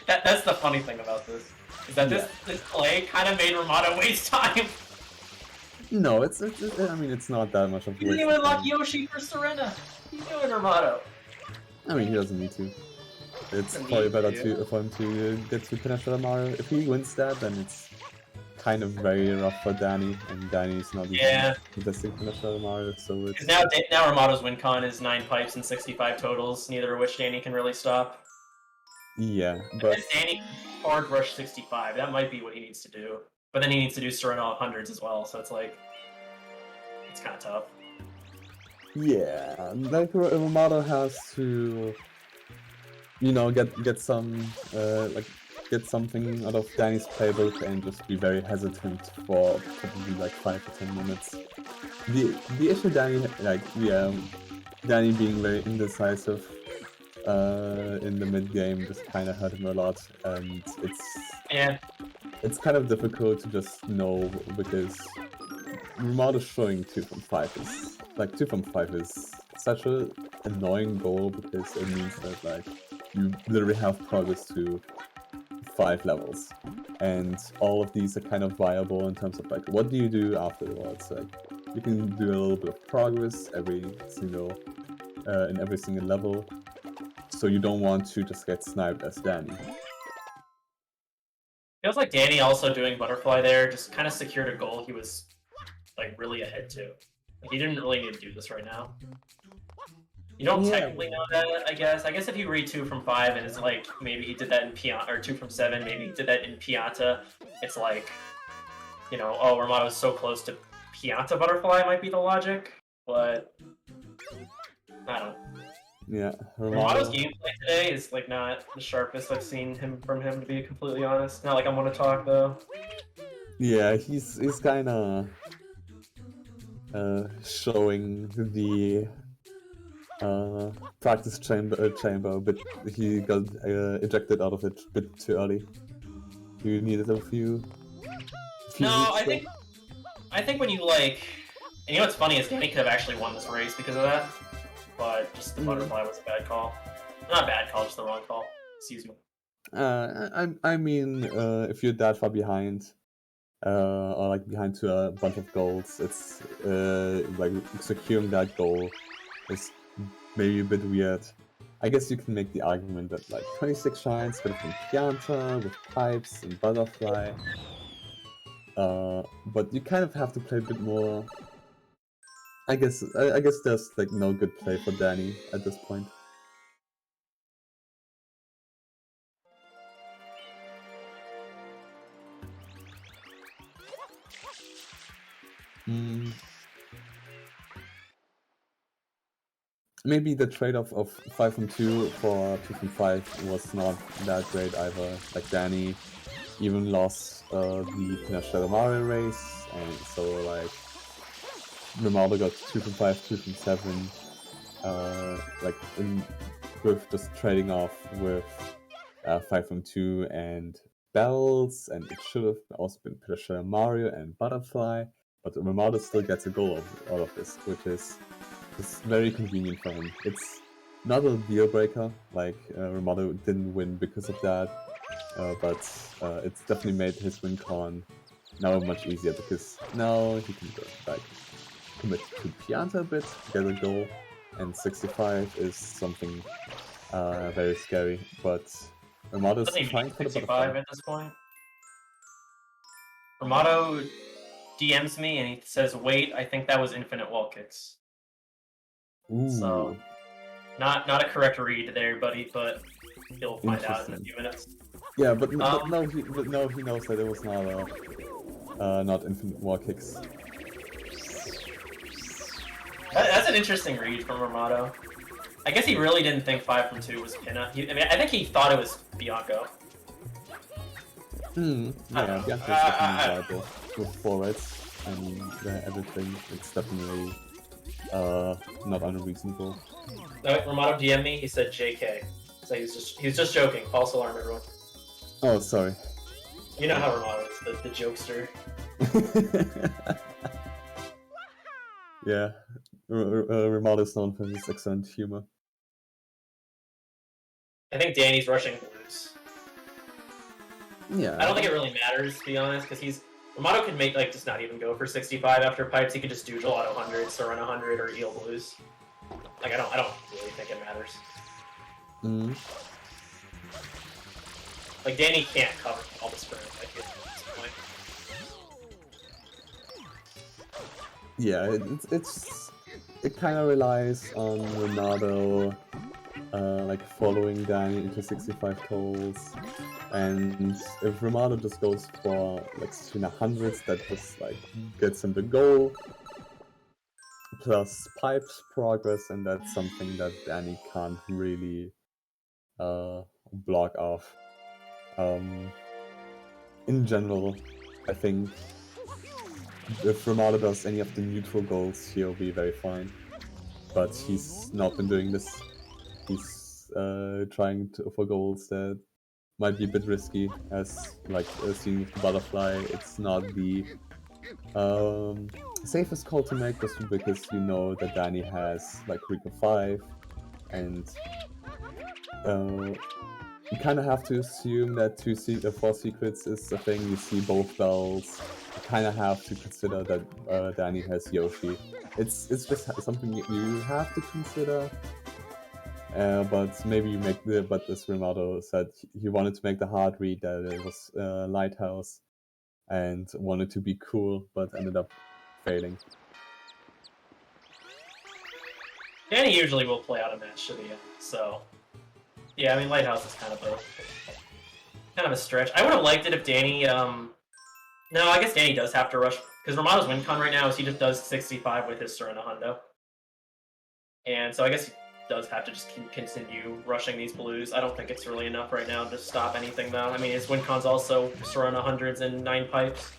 That's the funny thing about this. Is that this delay kind of made Rimato waste time. No, I mean, it's not that much of a waste. He didn't even unlock Yoshi for Serena. He's doing Rimato. I mean, he doesn't need to. It's probably better for him to get to Peninsula Mario. If he wins that, then it's kind of very rough for Danny, and Danny's not even contesting Peninsula Mario, so it's... Now Rimato's win con is 9 pipes and 65 totals, neither of which Danny can really stop. Yeah, but... If Danny hard rush 65, that might be what he needs to do. But then he needs to do Serena 100s as well, so it's like... It's kind of tough. Yeah, like Rimato has to... You know, get some, get something out of Danny's playbook and just be very hesitant for probably like 5 to 10 minutes. The issue Danny Danny being very indecisive in the mid game just kind of hurt him a lot, and it's kind of difficult to just know because Rimato showing 2 from 5 is like 2 from 5 is such a annoying goal because it means that like you literally have progress to 5 levels, and all of these are kind of viable in terms of like what do you do afterwards. Like you can do a little bit of progress in every single level, so you don't want to just get sniped as Danny. Feels like Danny also doing butterfly there just kind of secured a goal he was like really ahead to. Like, he didn't really need to do this right now. You don't technically know that, I guess. I guess if you read 2 from 5 and it's like maybe he did that in Pianta, or 2 from 7, maybe he did that in Pianta. It's like, you know, oh, Rimato's so close to Pianta butterfly might be the logic, but I don't. Yeah, Rimato's gameplay today is like not the sharpest I've seen from him, to be completely honest. Not like I want to talk though. Yeah, he's kind of showing the practice chamber, but he got ejected out of it a bit too early. You needed a few no, I think when you like And you know what's funny is Danny could have actually won this race because of that, but just the butterfly was a bad call. Not a bad call, just the wrong call. Excuse me. I mean, if you're that far behind, or like behind to a bunch of goals, it's like securing that goal is maybe a bit weird. I guess you can make the argument that like 26 shines could have been Pianta with pipes and butterfly, but you kind of have to play a bit more. I guess there's like no good play for Danny at this point. Maybe the trade-off of 5 from 2 for 2 from 5 was not that great either. Like Danny even lost the Pinochet Mario race, and so like Rimato got 2 from 5, 2 from 7, with just trading off with 5 from 2 and bells, and it should have also been Pinochet Mario and Butterfly, but Rimato still gets a goal out of this, which is very convenient for him. It's not a deal breaker, like Rimato didn't win because of that, but it's definitely made his win con now much easier because now he can like commit to Pianta a bit to get a goal, and 65 is something very scary, but Rimato's trying for the 65 butterfly. at this point. Rimato DMs me and he says, "Wait, I think that was infinite wall kicks." Ooh. So, not a correct read there, buddy, but you'll find out in a few minutes. Yeah, but no, he knows that it was not infinite wall kicks. That's an interesting read from Rimato. I guess he really didn't think 5 from 2 was Pinna. I think he thought it was Bianco. Yeah, Bianco's definitely viable with forwards and everything. It's definitely not unreasonable. No, Rimato DM'd me. He said JK. So he was just joking. False alarm, everyone. Oh, sorry. You know how Rimato is, the jokester. Yeah, Rimato is known for his excellent humor. I think Danny's rushing blues. Yeah. I don't think it really matters, to be honest, because Rimato could make, like, just not even go for 65 after pipes. He could just do gelato 100, so run 100, or eel blues. Like, I don't really think it matters. Like, Danny can't cover all the sprint, I feel, at this point. Yeah, it kind of relies on Rimato like following Danny into 65 calls, and if Rimato just goes for like 100s, that just like gets him the goal plus pipes progress, and that's something that Danny can't really block off. In general, I think if Rimato does any of the neutral goals, he'll be very fine. But he's not been doing this. He's trying for goals that might be a bit risky, as like seen with the butterfly. It's not the safest call to make, just because you know that Danny has like Rico 5, and you kind of have to assume that 4 secrets is a thing. You see both bells. You kind of have to consider that Danny has Yoshi. It's just something you have to consider. But maybe you make but as Rimato said, he wanted to make the hard read that it was Lighthouse, and wanted to be cool, but ended up failing. Danny usually will play out a match to the end, so yeah, I mean Lighthouse is kind of a stretch. I would have liked it if Danny no, I guess Danny does have to rush, because Rimato's win con right now is he just does 65 with his Serena Hundo. And so I guess he does have to just continue rushing these blues. I don't think it's really enough right now to stop anything, though. I mean, his win con's also Serena 100s and 9 pipes.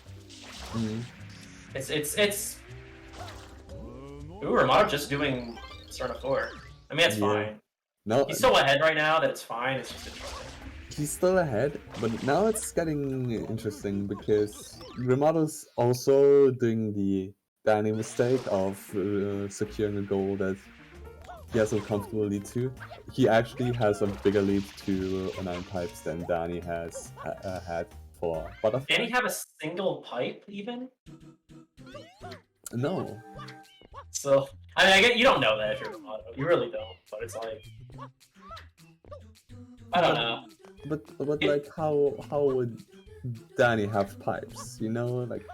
It's Ooh, Rimato just doing Serena 4. I mean, that's fine. No, he's so ahead right now that it's fine. It's just interesting. He's still ahead, but now it's getting interesting because Rimato's also doing the Danny mistake of securing a goal that he has a comfortable lead to. He actually has a bigger lead to 9 pipes than Danny has had for butterfly. Can he have a single pipe even? No. So I mean, I get you don't know that if you're Rimato. You really don't. But it's like I don't know. But like how would Danny have pipes? You know, like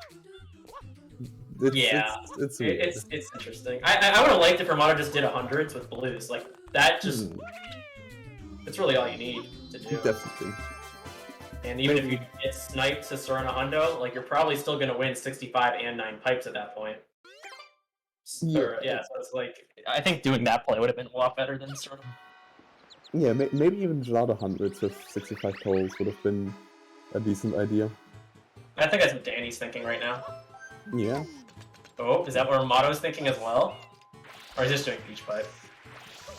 it's weird. it's interesting. I would have liked if Rimato just did 100s with blues. Like that just it's really all you need to do. Definitely. And even if you get sniped to Sorana Hundo, like you're probably still gonna win 65 and 9 pipes at that point. So it's like I think doing that play would have been a lot better than Sorana. Yeah, maybe even Gelado 100s with 65 poles would have been a decent idea. I think that's what Danny's thinking right now. Yeah. Oh, is that what Rimato's thinking as well? Or is he just doing Beach Pipe?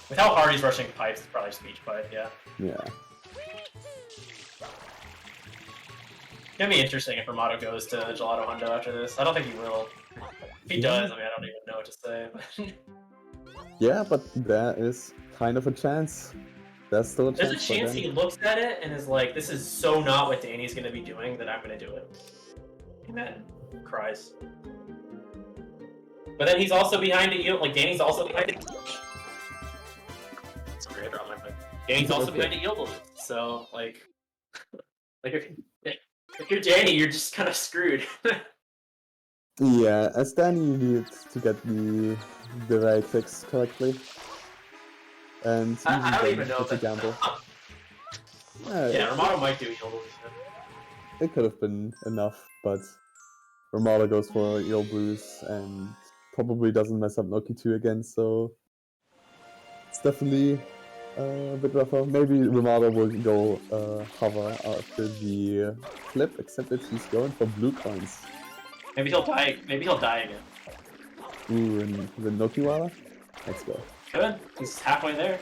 With how hard he's rushing pipes, it's probably just Beach Pipe, yeah. Yeah. It's gonna be interesting if Rimato goes to Gelato Hundo after this. I don't think he will. If he does, I mean, I don't even know what to say. Yeah, but there is kind of a chance. There's still a chance. There's a chance he looks at it and is like, this is so not what Danny's gonna be doing that I'm gonna do it. And then cries. But then he's also behind it, like Danny's also behind it. Sorry, I dropped my mic. Danny's also behind it Yodel. So like if you're Danny, you're just kind of screwed. Yeah, as Danny needs to get the right fix correctly. And I don't even know if it's a gamble. Yeah, Rimato might do Yodel. It could have been enough, but Rimato goes for Eel Blues and probably doesn't mess up Noki 2 again, so it's definitely a bit rougher. Maybe Rimato will go hover after the flip, except that he's going for blue coins. Maybe he'll die. Maybe he'll die again. Ooh, and the Nokiwala? Let's go. Good. He's halfway there.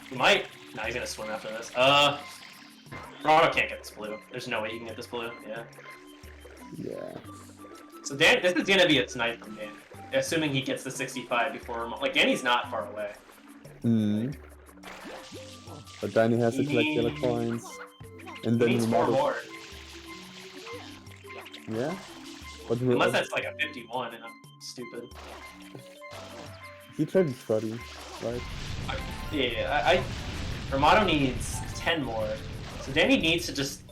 He might. No, he's gonna swim after this. Rimato can't get this blue. There's no way he can get this blue. Yeah. Yeah. So Dan, this is gonna be a snipe from Dan, assuming he gets the 65 before. Like Danny's not far away. But Danny has to collect yellow coins, and then needs 4 more. Yeah. But unless that's like a 51 and I'm stupid. He traded Freddy, right? Yeah, Rimato needs 10 more. So Danny needs to just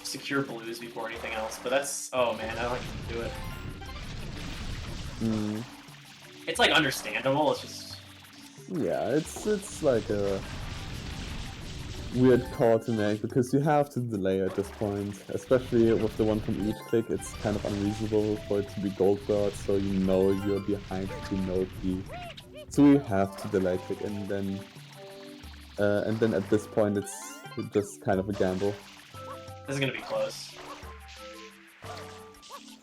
secure blues before anything else, but that's... Oh man, I don't think he can do it. It's like understandable, it's just... Yeah, it's like a weird call to make, because you have to delay at this point, especially with the one from each click. It's kind of unreasonable for it to be gold guard, so you know you're behind to Noki. So you have to delay click, and then at this point it's just kind of a gamble. This is gonna be close.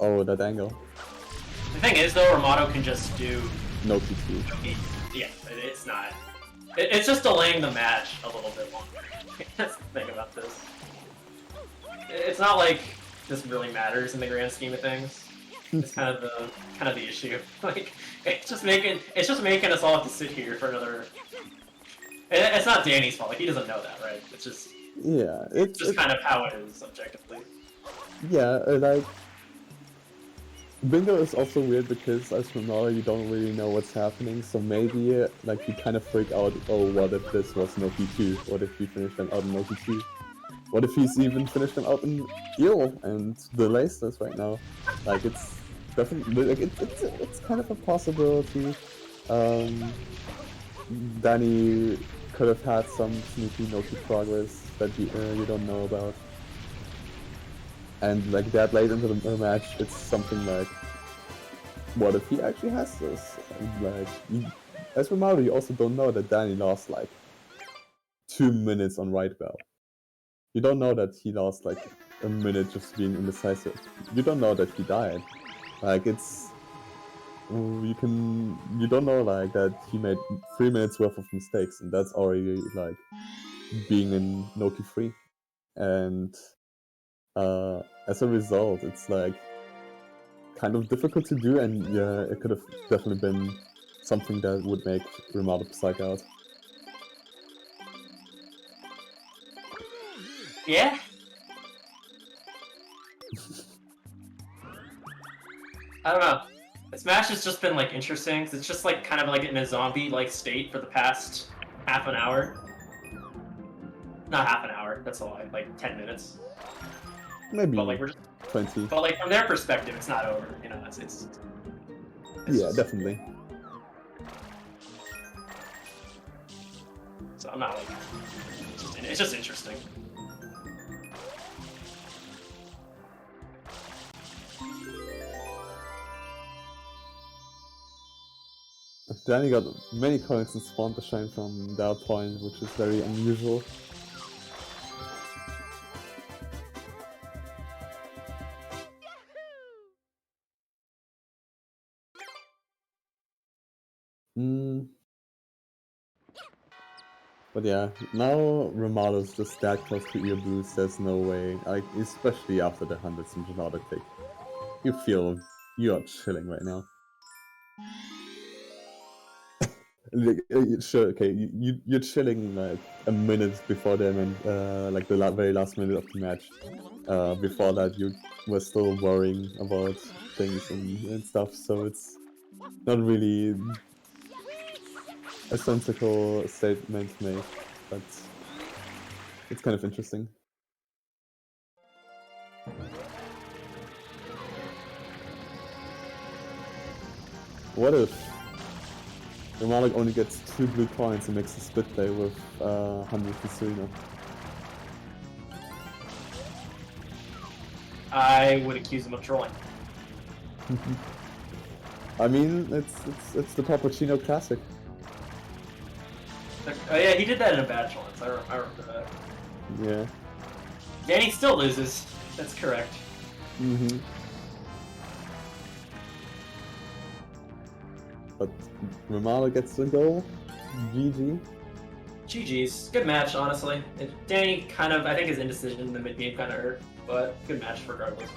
Oh, that angle. The thing is though, Rimato can just do... Noki 2. Yeah, it's not... It's just delaying the match a little bit longer. That's the thing about this. It's not like this really matters in the grand scheme of things. It's kind of the issue. Like it's just making us all have to sit here for another. It's not Danny's fault. Like he doesn't know that, right? It's just it's just kind of how it is objectively. Yeah, like Bingo is also weird because as from now you don't really know what's happening, so maybe like you kind of freak out, oh what if this was Noki 2? What if he finished them out in Noki 2? What if he's even finished them out in Eel and delays this right now? Like it's definitely like it's kind of a possibility. Danny could have had some sneaky Noki progress that you don't know about. And like that late into the match, it's something like, what if he actually has this? And like, as Rimato, you also don't know that Danny lost like 2 minutes on right bell. You don't know that he lost like a minute just being indecisive. You don't know that he died. Like it's, you don't know like that he made 3 minutes worth of mistakes, and that's already like being in Noki free. And as a result, it's like kind of difficult to do, and yeah, it could have definitely been something that would make Rimato psych out. Yeah. I don't know. Smash has just been like interesting because it's just like kind of like in a zombie like state for the past half an hour. Not half an hour. That's a lie. Like 10 minutes. Maybe But like we're just. 20. But like from their perspective, it's not over. You know, it's Yeah, just, definitely. So I'm not like. It's just interesting. Danny got many coins and spawned the shine from that point, which is very unusual. But yeah, now Rimato's just that close to ear boost, there's no way. Like, especially after the 100 Gelato pick. You feel you are chilling right now. Sure, okay, you're chilling like a minute before them and like the very last minute of the match. Before that, you were still worrying about things and stuff, so it's not really a sensible statement to make, but it's kind of interesting. What if Rimato only gets 2 blue coins and makes a split play with 100 Serena? I would accuse him of trolling. I mean, it's the Pappuccino Classic. Oh yeah, he did that in a badge once. I remember that. Yeah. Danny still loses. That's correct. But Rimato gets the goal. GG. GG's. Good match, honestly. Danny kind of, I think his indecision in the mid game kind of hurt, but good match regardless.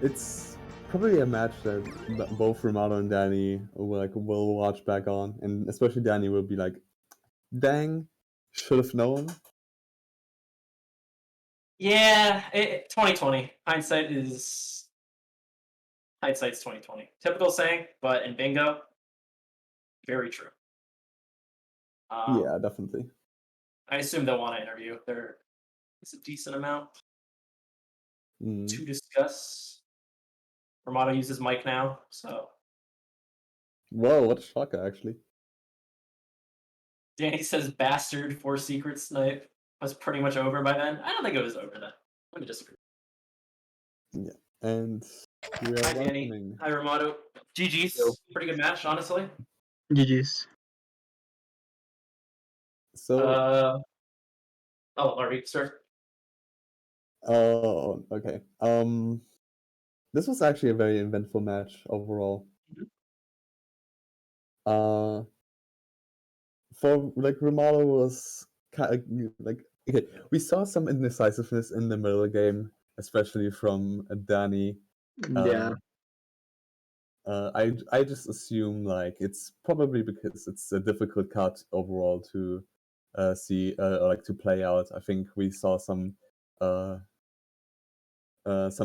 It's probably a match that both Rimato and Danny will watch back on, and especially Danny will be like, "Dang, should have known." Yeah, 2020. Hindsight's 2020. Typical saying, but in bingo, very true. Yeah, definitely. I assume they'll want to interview. It's a decent amount to discuss. Rimato uses mic now, so. Whoa, what a shocker, actually. Danny says bastard for secret snipe was pretty much over by then. I don't think it was over then. Let me disagree. Yeah, and we are Hi, Danny. welcoming. Hi, Rimato. GG's. Yo. Pretty good match, honestly. GG's. So. Are we start? Oh, okay. This was actually a very eventful match overall. For like Rimato was kind of like, okay, we saw some indecisiveness in the middle game, especially from Danny. Yeah. I just assume like it's probably because it's a difficult cut overall to see like to play out. I think we saw some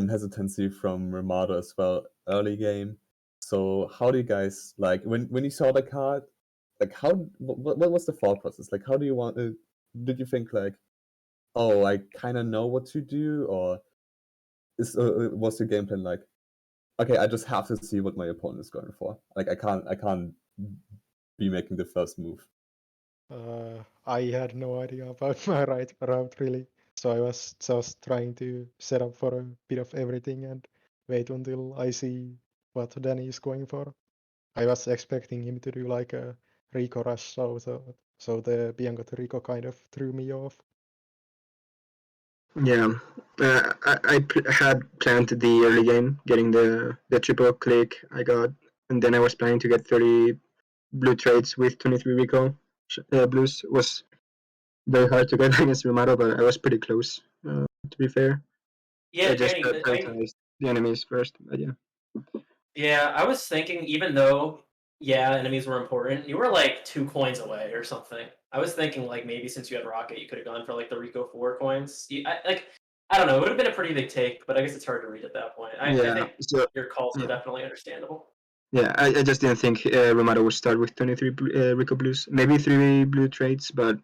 hesitancy from Rimato as well early game. So how do you guys like when you saw the card? Like what was the thought process? Like how do you want? Did you think like, oh, I kind of know what to do, or was your game plan like, okay, I just have to see what my opponent is going for. Like I can't be making the first move. I had no idea about my right route really, so I was just trying to set up for a bit of everything and wait until I see what Danny is going for. I was expecting him to do like a Rico rush, so the Bianco to Rico kind of threw me off. Yeah, I had planned the early game, getting the triple click I got, and then I was planning to get 30 blue trades with 23 Rico blues. It was very hard to get against Rimato, but I was pretty close. To be fair, Yeah, I just Danny, prioritized the enemies first. But yeah. yeah, I was thinking, even though, yeah, enemies were important, you were like 2 coins away or something. I was thinking, like, maybe since you had Rocket, you could have gone for like the Rico 4 coins. I don't know, it would have been a pretty big take, but I guess it's hard to read at that point. I Yeah. think So your calls were yeah. definitely understandable. Yeah, I just didn't think Rimato would start with 23 Rico Blues. Maybe 3 blue trades, but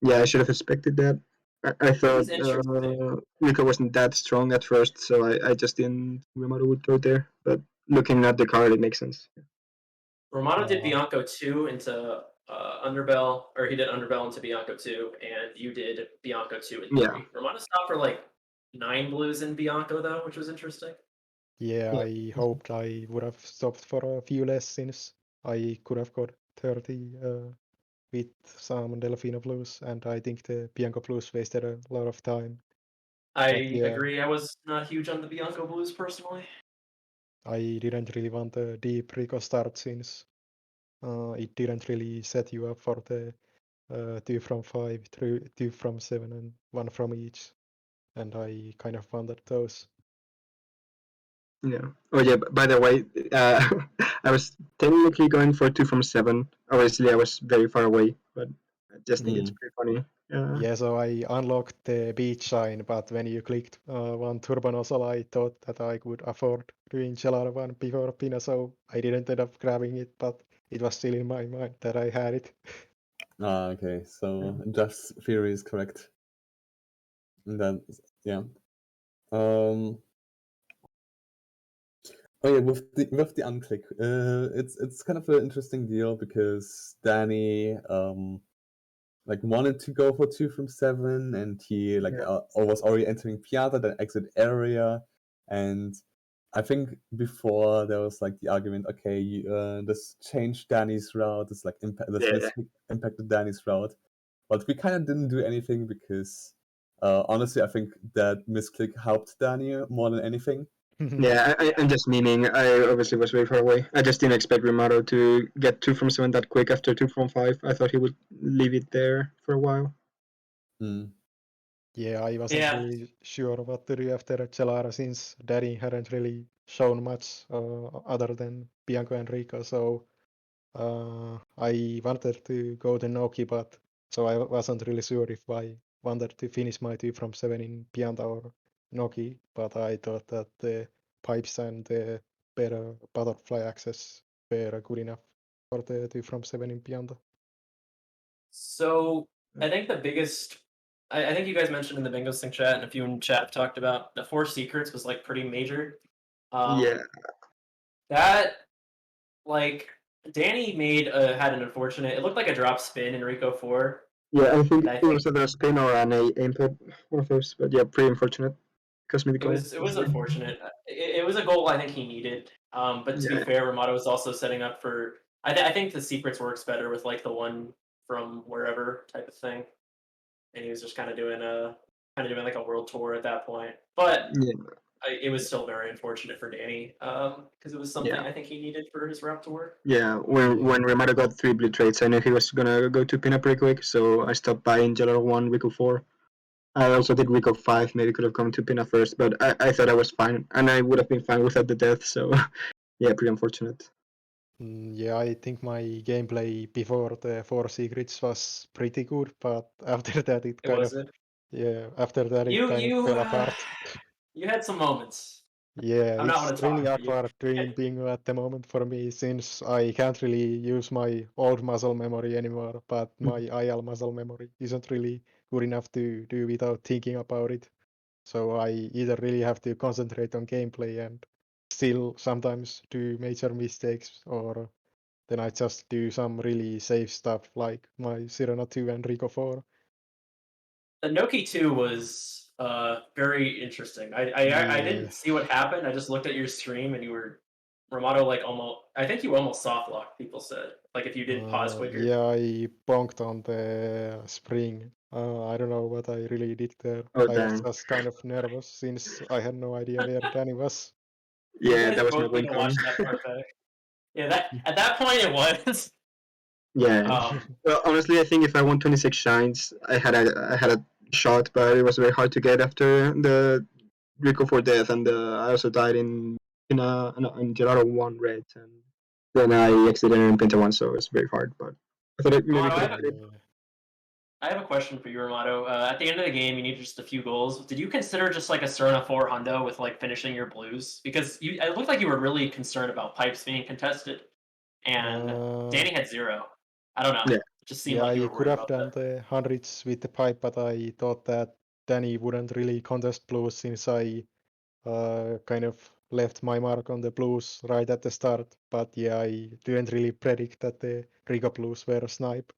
yeah, I should have expected that. I It thought was interesting. Rico wasn't that strong at first, so I just didn't think Rimato would go there. But looking at the card, it makes sense. Romano did Uh, Bianco 2 into Underbell, or he did Underbell into Bianco 2, and you did Bianco 2 and Yeah. 3. Romano stopped for like 9 blues in Bianco, though, which was interesting. yeah, Yeah. I hoped I would have stopped for a few less since I could have got 30 with some Delfino Blues, and I think the Bianco Blues wasted a lot of time. But I yeah, agree. I was not huge on the Bianco blues personally. I didn't really want a deep Rico start since it didn't really set you up for the 2 from 5, 2 from 7, and 1 from each. And I kind of wanted those. Yeah. Oh yeah. By the way, I was technically going for 2 from 7. Obviously, I was very far away, but I just think it's pretty funny. Yeah, so I unlocked the beach sign, but when you clicked one turbo nozzle, I thought that I could afford doing Gelato one before Pina, so I didn't end up grabbing it, but it was still in my mind that I had it. Okay, so Jeff's theory is correct. And then, yeah. Oh yeah, with the unclick, it's kind of an interesting deal because Danny like wanted to go for 2 from 7, and he like Yeah. was already entering Piazza, then exit area, and I think before there was like the argument, okay, this changed Danny's route, this like Yeah. impacted Danny's route, but we kind of didn't do anything because honestly, I think that misclick helped Danny more than anything. Yeah, I'm just memeing. I obviously was very far away. I just didn't expect Rimato to get 2 from 7 that quick after 2 from 5. I thought he would leave it there for a while. Mm. Yeah, I wasn't Yeah. really sure what to do after Gelara since Danny hadn't really shown much other than Bianco and Rico, so I wanted to go to Noki, but so I wasn't really sure if I wanted to finish my 2 from 7 in Pianta or Noki, but I thought that the pipes and the better butterfly access were good enough for the 2 from 7 in Pianta. So I think the biggest, I think you guys mentioned in the Bingo Sync chat, and a few in chat have talked about the 4 secrets was like pretty major. Yeah. That, like, Danny had an unfortunate. It looked like a drop spin in Rico 4. Yeah, I think And I it think was either a spin or an input, one of those. But yeah, pretty unfortunate. Cosmetic it goal. was unfortunate. It was a goal I think he needed. But to be Yeah. fair, Rimato was also setting up for. I think the secrets works better with like the one from wherever type of thing, and he was just kind of doing like a world tour at that point. But Yeah. it was still very unfortunate for Danny because it was something Yeah. I think he needed for his route tour. Yeah, when Rimato got 3 blue trades, I knew he was gonna go to pinup pretty quick, so I stopped buying Gelato 1, Rico 4. I also did Rico 5, maybe could have come to pinup first, but I thought I was fine, and I would have been fine without the death, so yeah, pretty unfortunate. Yeah, I think my gameplay before the 4 secrets was pretty good, but after that It was it. after that it kind of fell apart. You had some moments. Yeah, I'm not it's going to really talk for you. awkward doing bingo at the moment for me since I can't really use my old muscle memory anymore, but my IL muscle memory isn't really good enough to do without thinking about it. So I either really have to concentrate on gameplay and still sometimes do major mistakes, or then I just do some really safe stuff like my Sirena 2 and Rico 4. The Noki 2 was very interesting. I Yeah. didn't see what happened. I just looked at your stream and you were Ramato like almost. I think you almost soft locked. People said like if you didn't pause quicker. Yeah, I bonked on the spring. I don't know what I really did there. Oh, I was dang. just kind of nervous since I had no idea where Danny was. You Yeah, guys that was my both need win to con. watch that part back. Yeah, that at that point it was. Yeah. Um, Well, honestly, I think if I won 26 shines, I had a shot, but it was very hard to get after the Rico for death, and I also died in Gelato 1 red, and then I exited in Pinta 1, so it's very hard, but I thought it maybe Rimato, could have had it. I have a question for you, Rimato. At the end of the game, you need just a few goals. Did you consider just like a Serna 4 hundo with like finishing your blues? Because it looked like you were really concerned about pipes being contested, and Danny had 0. I don't know. Yeah. It just seemed Yeah, like you I were could worried have about done that. the hundreds with the pipe, but I thought that Danny wouldn't really contest blues since I kind of left my mark on the blues right at the start. But yeah, I didn't really predict that the Riga blues were a snipe.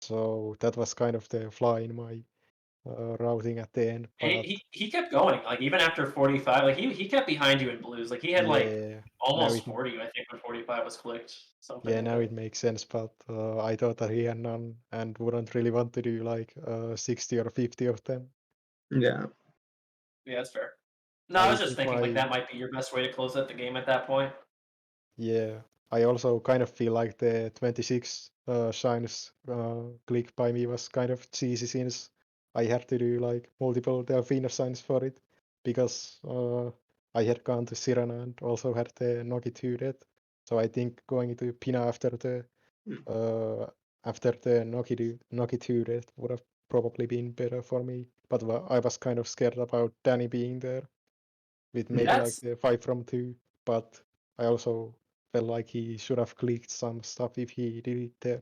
So that was kind of the flaw in my routing at the end. And But he kept going, like even after 45, like he kept behind you in blues. Like he had like yeah, now almost it 40, I think, when 45 was clicked. Something yeah like now that. it makes sense. But I thought that he had none and wouldn't really want to do like 60 or 50 of them. Yeah. Yeah, that's fair. No, I I was just think thinking like my that might be your best way to close out the game at that point. yeah, I also kind of feel like the 26 shines click by me was kind of cheesy since I had to do like multiple Delfino signs for it because I had gone to Sirena and also had the Nogi 2 dead. So I think going to Pina after the Nogi 2 dead would have probably been better for me. But I was kind of scared about Danny being there with maybe like That's the 5 from 2, but I also felt like he should have clicked some stuff if he did it there.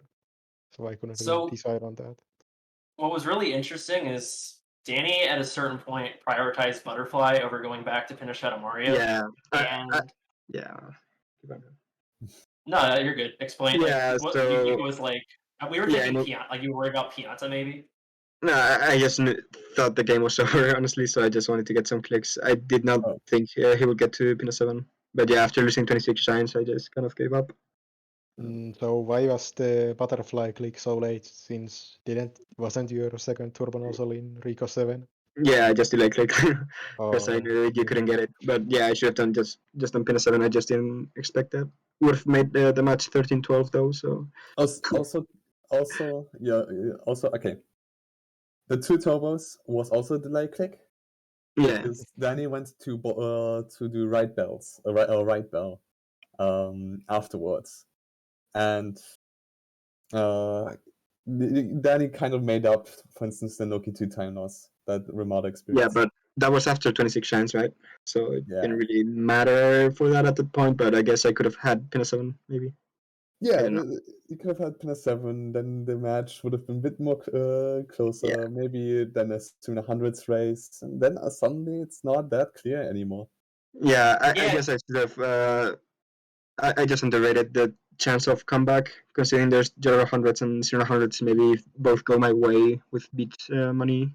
So I couldn't really so. decide on that. What was really interesting is Danny at a certain point prioritized Butterfly over going back to finish out a Mario. Yeah. And Yeah. no, you're good. Explain like Yeah, what so you was like. We were yeah, I thinking know. Pianta, like you were worried about Pianta maybe. No, I just thought the game was over, honestly, so I just wanted to get some clicks. I did not Oh. think he would get to Pina 7. But yeah, after losing 26 shines, I just kind of gave up. So why was the butterfly click so late? Since wasn't your second turbo nozzle in Rico 7? Yeah, I just delayed click because I Oh, knew you okay. couldn't get it. But yeah, I should have done just on Pina 7. I just didn't expect that. Would have made the match 13-12 though. So Also, yeah, also, okay. The 2 turbos was also a delay click yeah, because Danny went to do right bells, right bell, afterwards, and Danny kind of made up, for instance, the Noki 2 time loss that Rimato yeah, experienced. but that was after 26 shines, right? So it Yeah. didn't really matter for that at that point. But I guess I could have had Pina 7 maybe. Yeah, I don't know. you could have had Pina 7, then the match would have been a bit more closer, Yeah. maybe then a 200s race, and then suddenly it's not that clear anymore. Yeah, I Yeah. guess I should have. I just underrated the chance of comeback, considering there's 0 hundreds and 0 hundreds. Maybe both go my way with beat money,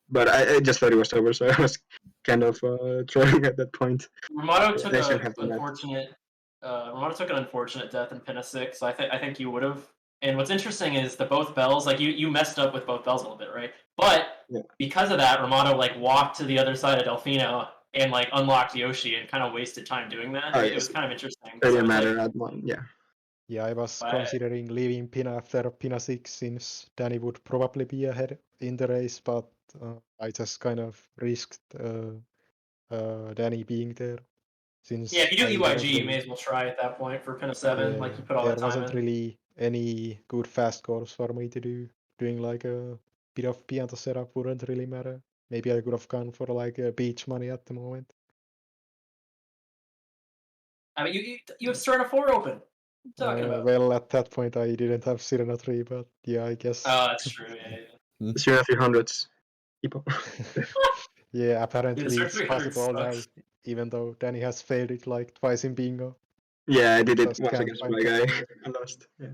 but I just thought it was over, so I was kind of trolling at that point. Rimato took They shouldn't have done that. Rimato took an unfortunate death in Pinna 6. I think you would have. And what's interesting is the both bells, like you messed up with both bells a little bit, right? But Yeah. because of that, Rimato like walked to the other side of Delfino and like unlocked Yoshi and kind of wasted time doing that. Oh It was yes, kind of interesting it because I didn't was like, matter at one. Yeah. Yeah, I was I, considering leaving Pina after Pina 6 since Danny would probably be ahead in the race, but I just kind of risked Danny being there yeah, if since you do I didn't EYG, you may really as well try at that point for Pinna 7. Like you put all there that time wasn't in. really any good fast calls for me to do. Doing like a bit of Pianta setup wouldn't really matter. Maybe I could have gone for like a beach money at the moment. I mean, you have Serena 4 open. What are you talking about? Well, at that point I didn't have Sirena 3, but yeah, I guess. Oh, that's true. Yeah. Zero a few hundreds. People. Yeah, Yeah, apparently Serena it's 300 possible now, sucks. even though Danny has failed it like twice in bingo. Yeah, I did it Just once can't against find my the guy. player. I lost. Yeah.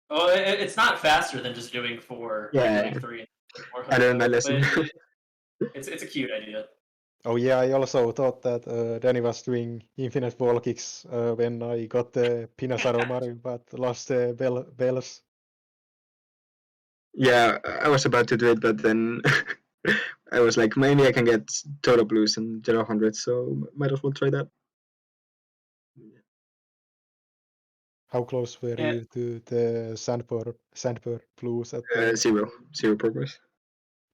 Oh, it's not faster than just doing 4, like Yeah, doing 3 and 4 I learned my hundo, lesson. but it's a cute idea. Oh yeah, I also thought that Danny was doing infinite wall kicks when I got the Pinasaro Mario, but lost the bells. Yeah, I was about to do it, but then I was like, maybe I can get total blues and 0 hundreds, so might as well try that. How close were Yeah, you to the Sandberg blues at the Zero progress.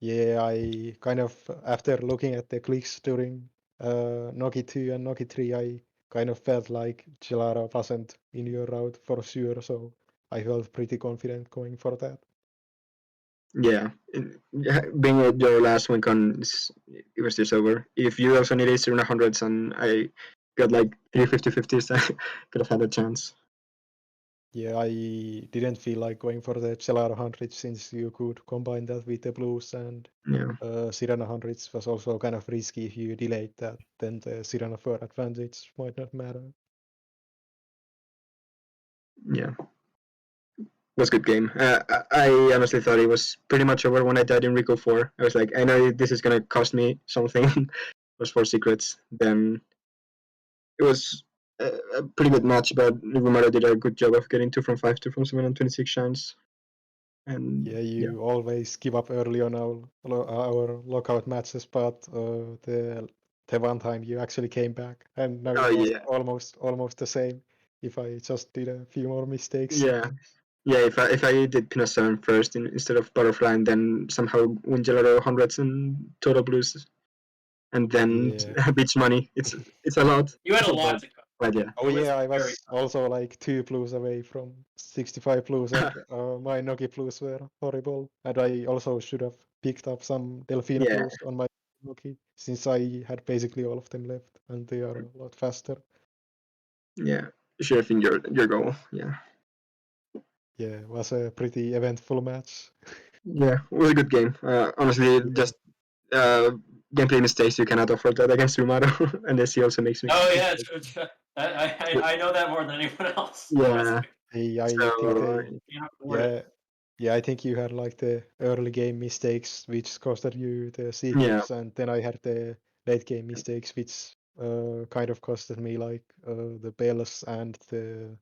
Yeah, I kind of, after looking at the clicks during Nogi 2 and Nogi 3, I kind of felt like Gelato wasn't in your route for sure, so I felt pretty confident going for that. Yeah, being at your last win con, it was just over. If you also needed 0 and I got like 350-50s, I could have had a chance. Yeah, I didn't feel like going for the Gelato 100 since you could combine that with the blues, and Yeah, Sirena 100 was also kind of risky if you delayed that, then the Sirena 4 advantage might not matter. yeah. It was a good game. I honestly thought it was pretty much over when I died in Rico 4. I was like, I know this is going to cost me something. It was 4 secrets. Then it was a pretty good match, but Rimato did a good job of getting 2 from 5, 2 from 7, and 26 shines. And Yeah, you always give up early on our lockout matches, but the one time you actually came back, and now it oh was yeah, almost the same. If I just did a few more mistakes. yeah, yeah. If I did Pina 7 first instead of Butterfly, and then somehow win Gelato 100s and total blues, and then Yeah. beach money, it's a lot. You had a lot to cover. But yeah, Oh It was yeah, I very was also like 2 blues away from 65 blues, and my Nogi blues were horrible. And I also should have picked up some Delfino yeah, blues on my Nogi, since I had basically all of them left, and they are a lot faster. yeah. Sure, I think your goal. Yeah. Yeah, it was a pretty eventful match. Yeah, it was a good game. Honestly, Yeah. just gameplay mistakes you cannot afford that against Rimato, unless he also makes me. Oh yeah, true. I know that more than anyone else. Yeah. Honestly. I think So You have to learn it. yeah, I think you had like the early game mistakes which costed you the yeah, secrets, and then I had the late game mistakes which kind of costed me like the bells and the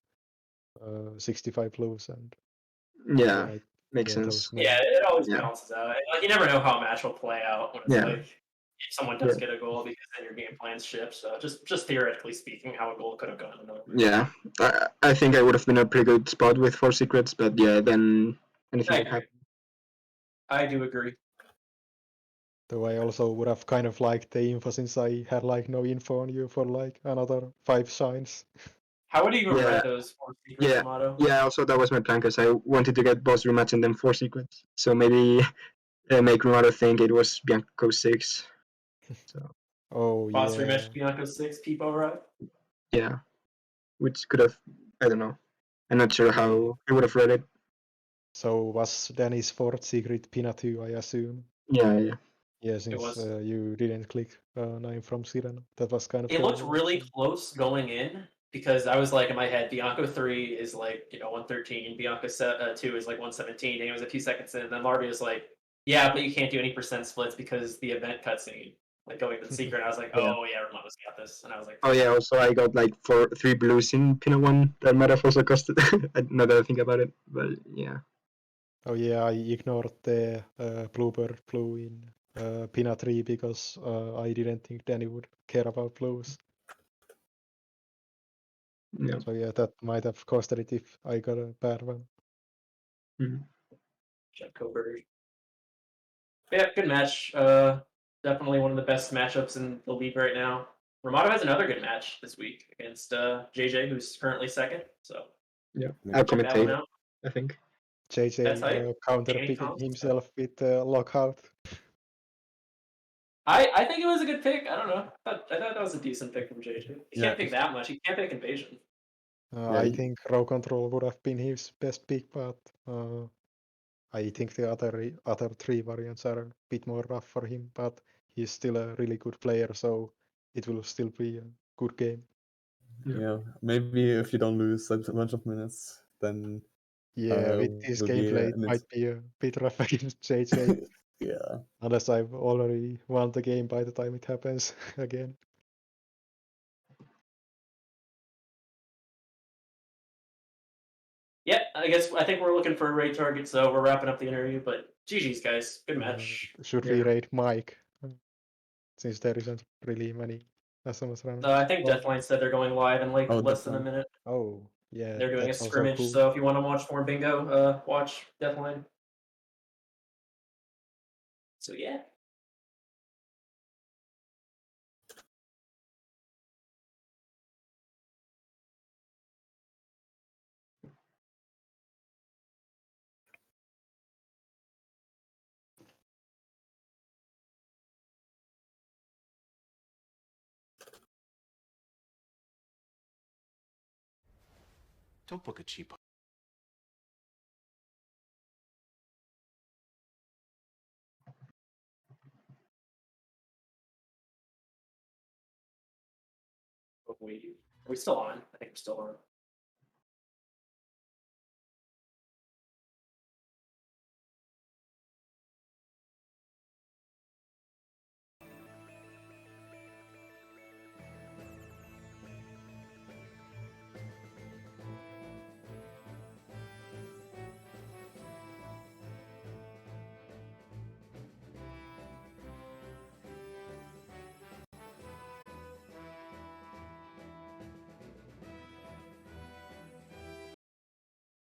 65 blues, and yeah, makes yeah, those sense. Yeah, many. it always Yeah, balances out. Like you never know how a match will play out when it's yeah, like if someone yeah, does get a goal because then your game plans shift. So just theoretically speaking, how a goal could have gone another way. yeah. I think I would have been a pretty good spot with 4 secrets, but yeah, then anything I could agree. happen. I do agree. Though I also would have kind of liked the info since I had like no info on you for like another 5 shines. How would you even Yeah, read those 4 secrets, yeah, Rimato? yeah. Also, that was my plan because I wanted to get boss rematch and then 4 secrets. So maybe make Rimato think it was Bianco 6. So Oh Boss yeah. rematch Bianco 6, Peepo right? yeah, which could have, I don't know. I'm not sure how I would have read it. So was Danny's fourth secret Pinatu, I assume? Yeah, yeah, Yeah, It since was. you didn't click 9 from Siren. That was kind of It the looked only really option. close going in because I was like in my head, Bianco 3 is like 113, Bianco 2 is like 117, and it was a few seconds in, and then Larby was like, yeah, but you can't do any percent splits because the event cutscene, like going to the secret. And I was like, yeah. oh yeah, Romano's got this, and I was like, Oh yeah. Also, I got like 3 blues in Pinot 1 that might have also costed. Now that I think about it, but yeah, Oh yeah, I ignored the Bluebird Blue in Pina 3 because I didn't think Danny would care about blues. yeah. So yeah, that might have costed it if I got a bad one. Mhm. Jeff Coburn. Yeah, good match. Definitely one of the best matchups in the league right now. Rimato has another good match this week against JJ, who's currently second. So Yeah. Yeah. I'll check that one commentate it, out. I think. That's JJ hype. counter Danny picking Thompson. himself with Lockout. I think it was a good pick. I don't know. I thought that was a decent pick from JJ. You Yeah. can't pick that much. You can't pick Invasion. Yeah. I think Row Control would have been his best pick, but I think the other 3 variants are a bit more rough for him, but he's still a really good player, so it will still be a good game. Yeah. Maybe if you don't lose such a bunch of minutes, then Yeah, with his will be gameplay, it might be a bit rough against JJ, yeah. unless I've already won the game by the time it happens again. Yeah, I think we're looking for a raid target, so we're wrapping up the interview. But GG's guys, good match. Should we Yeah. raid Mike? Since there isn't really many SMS runners. I think Deathline said they're going live in like Oh, less than a Deathline. minute. Oh, yeah, They're doing a that's also scrimmage, cool. so if you want to watch more bingo, watch Deathline. So yeah. Don't book a cheap. Are we still on? I think we're still on.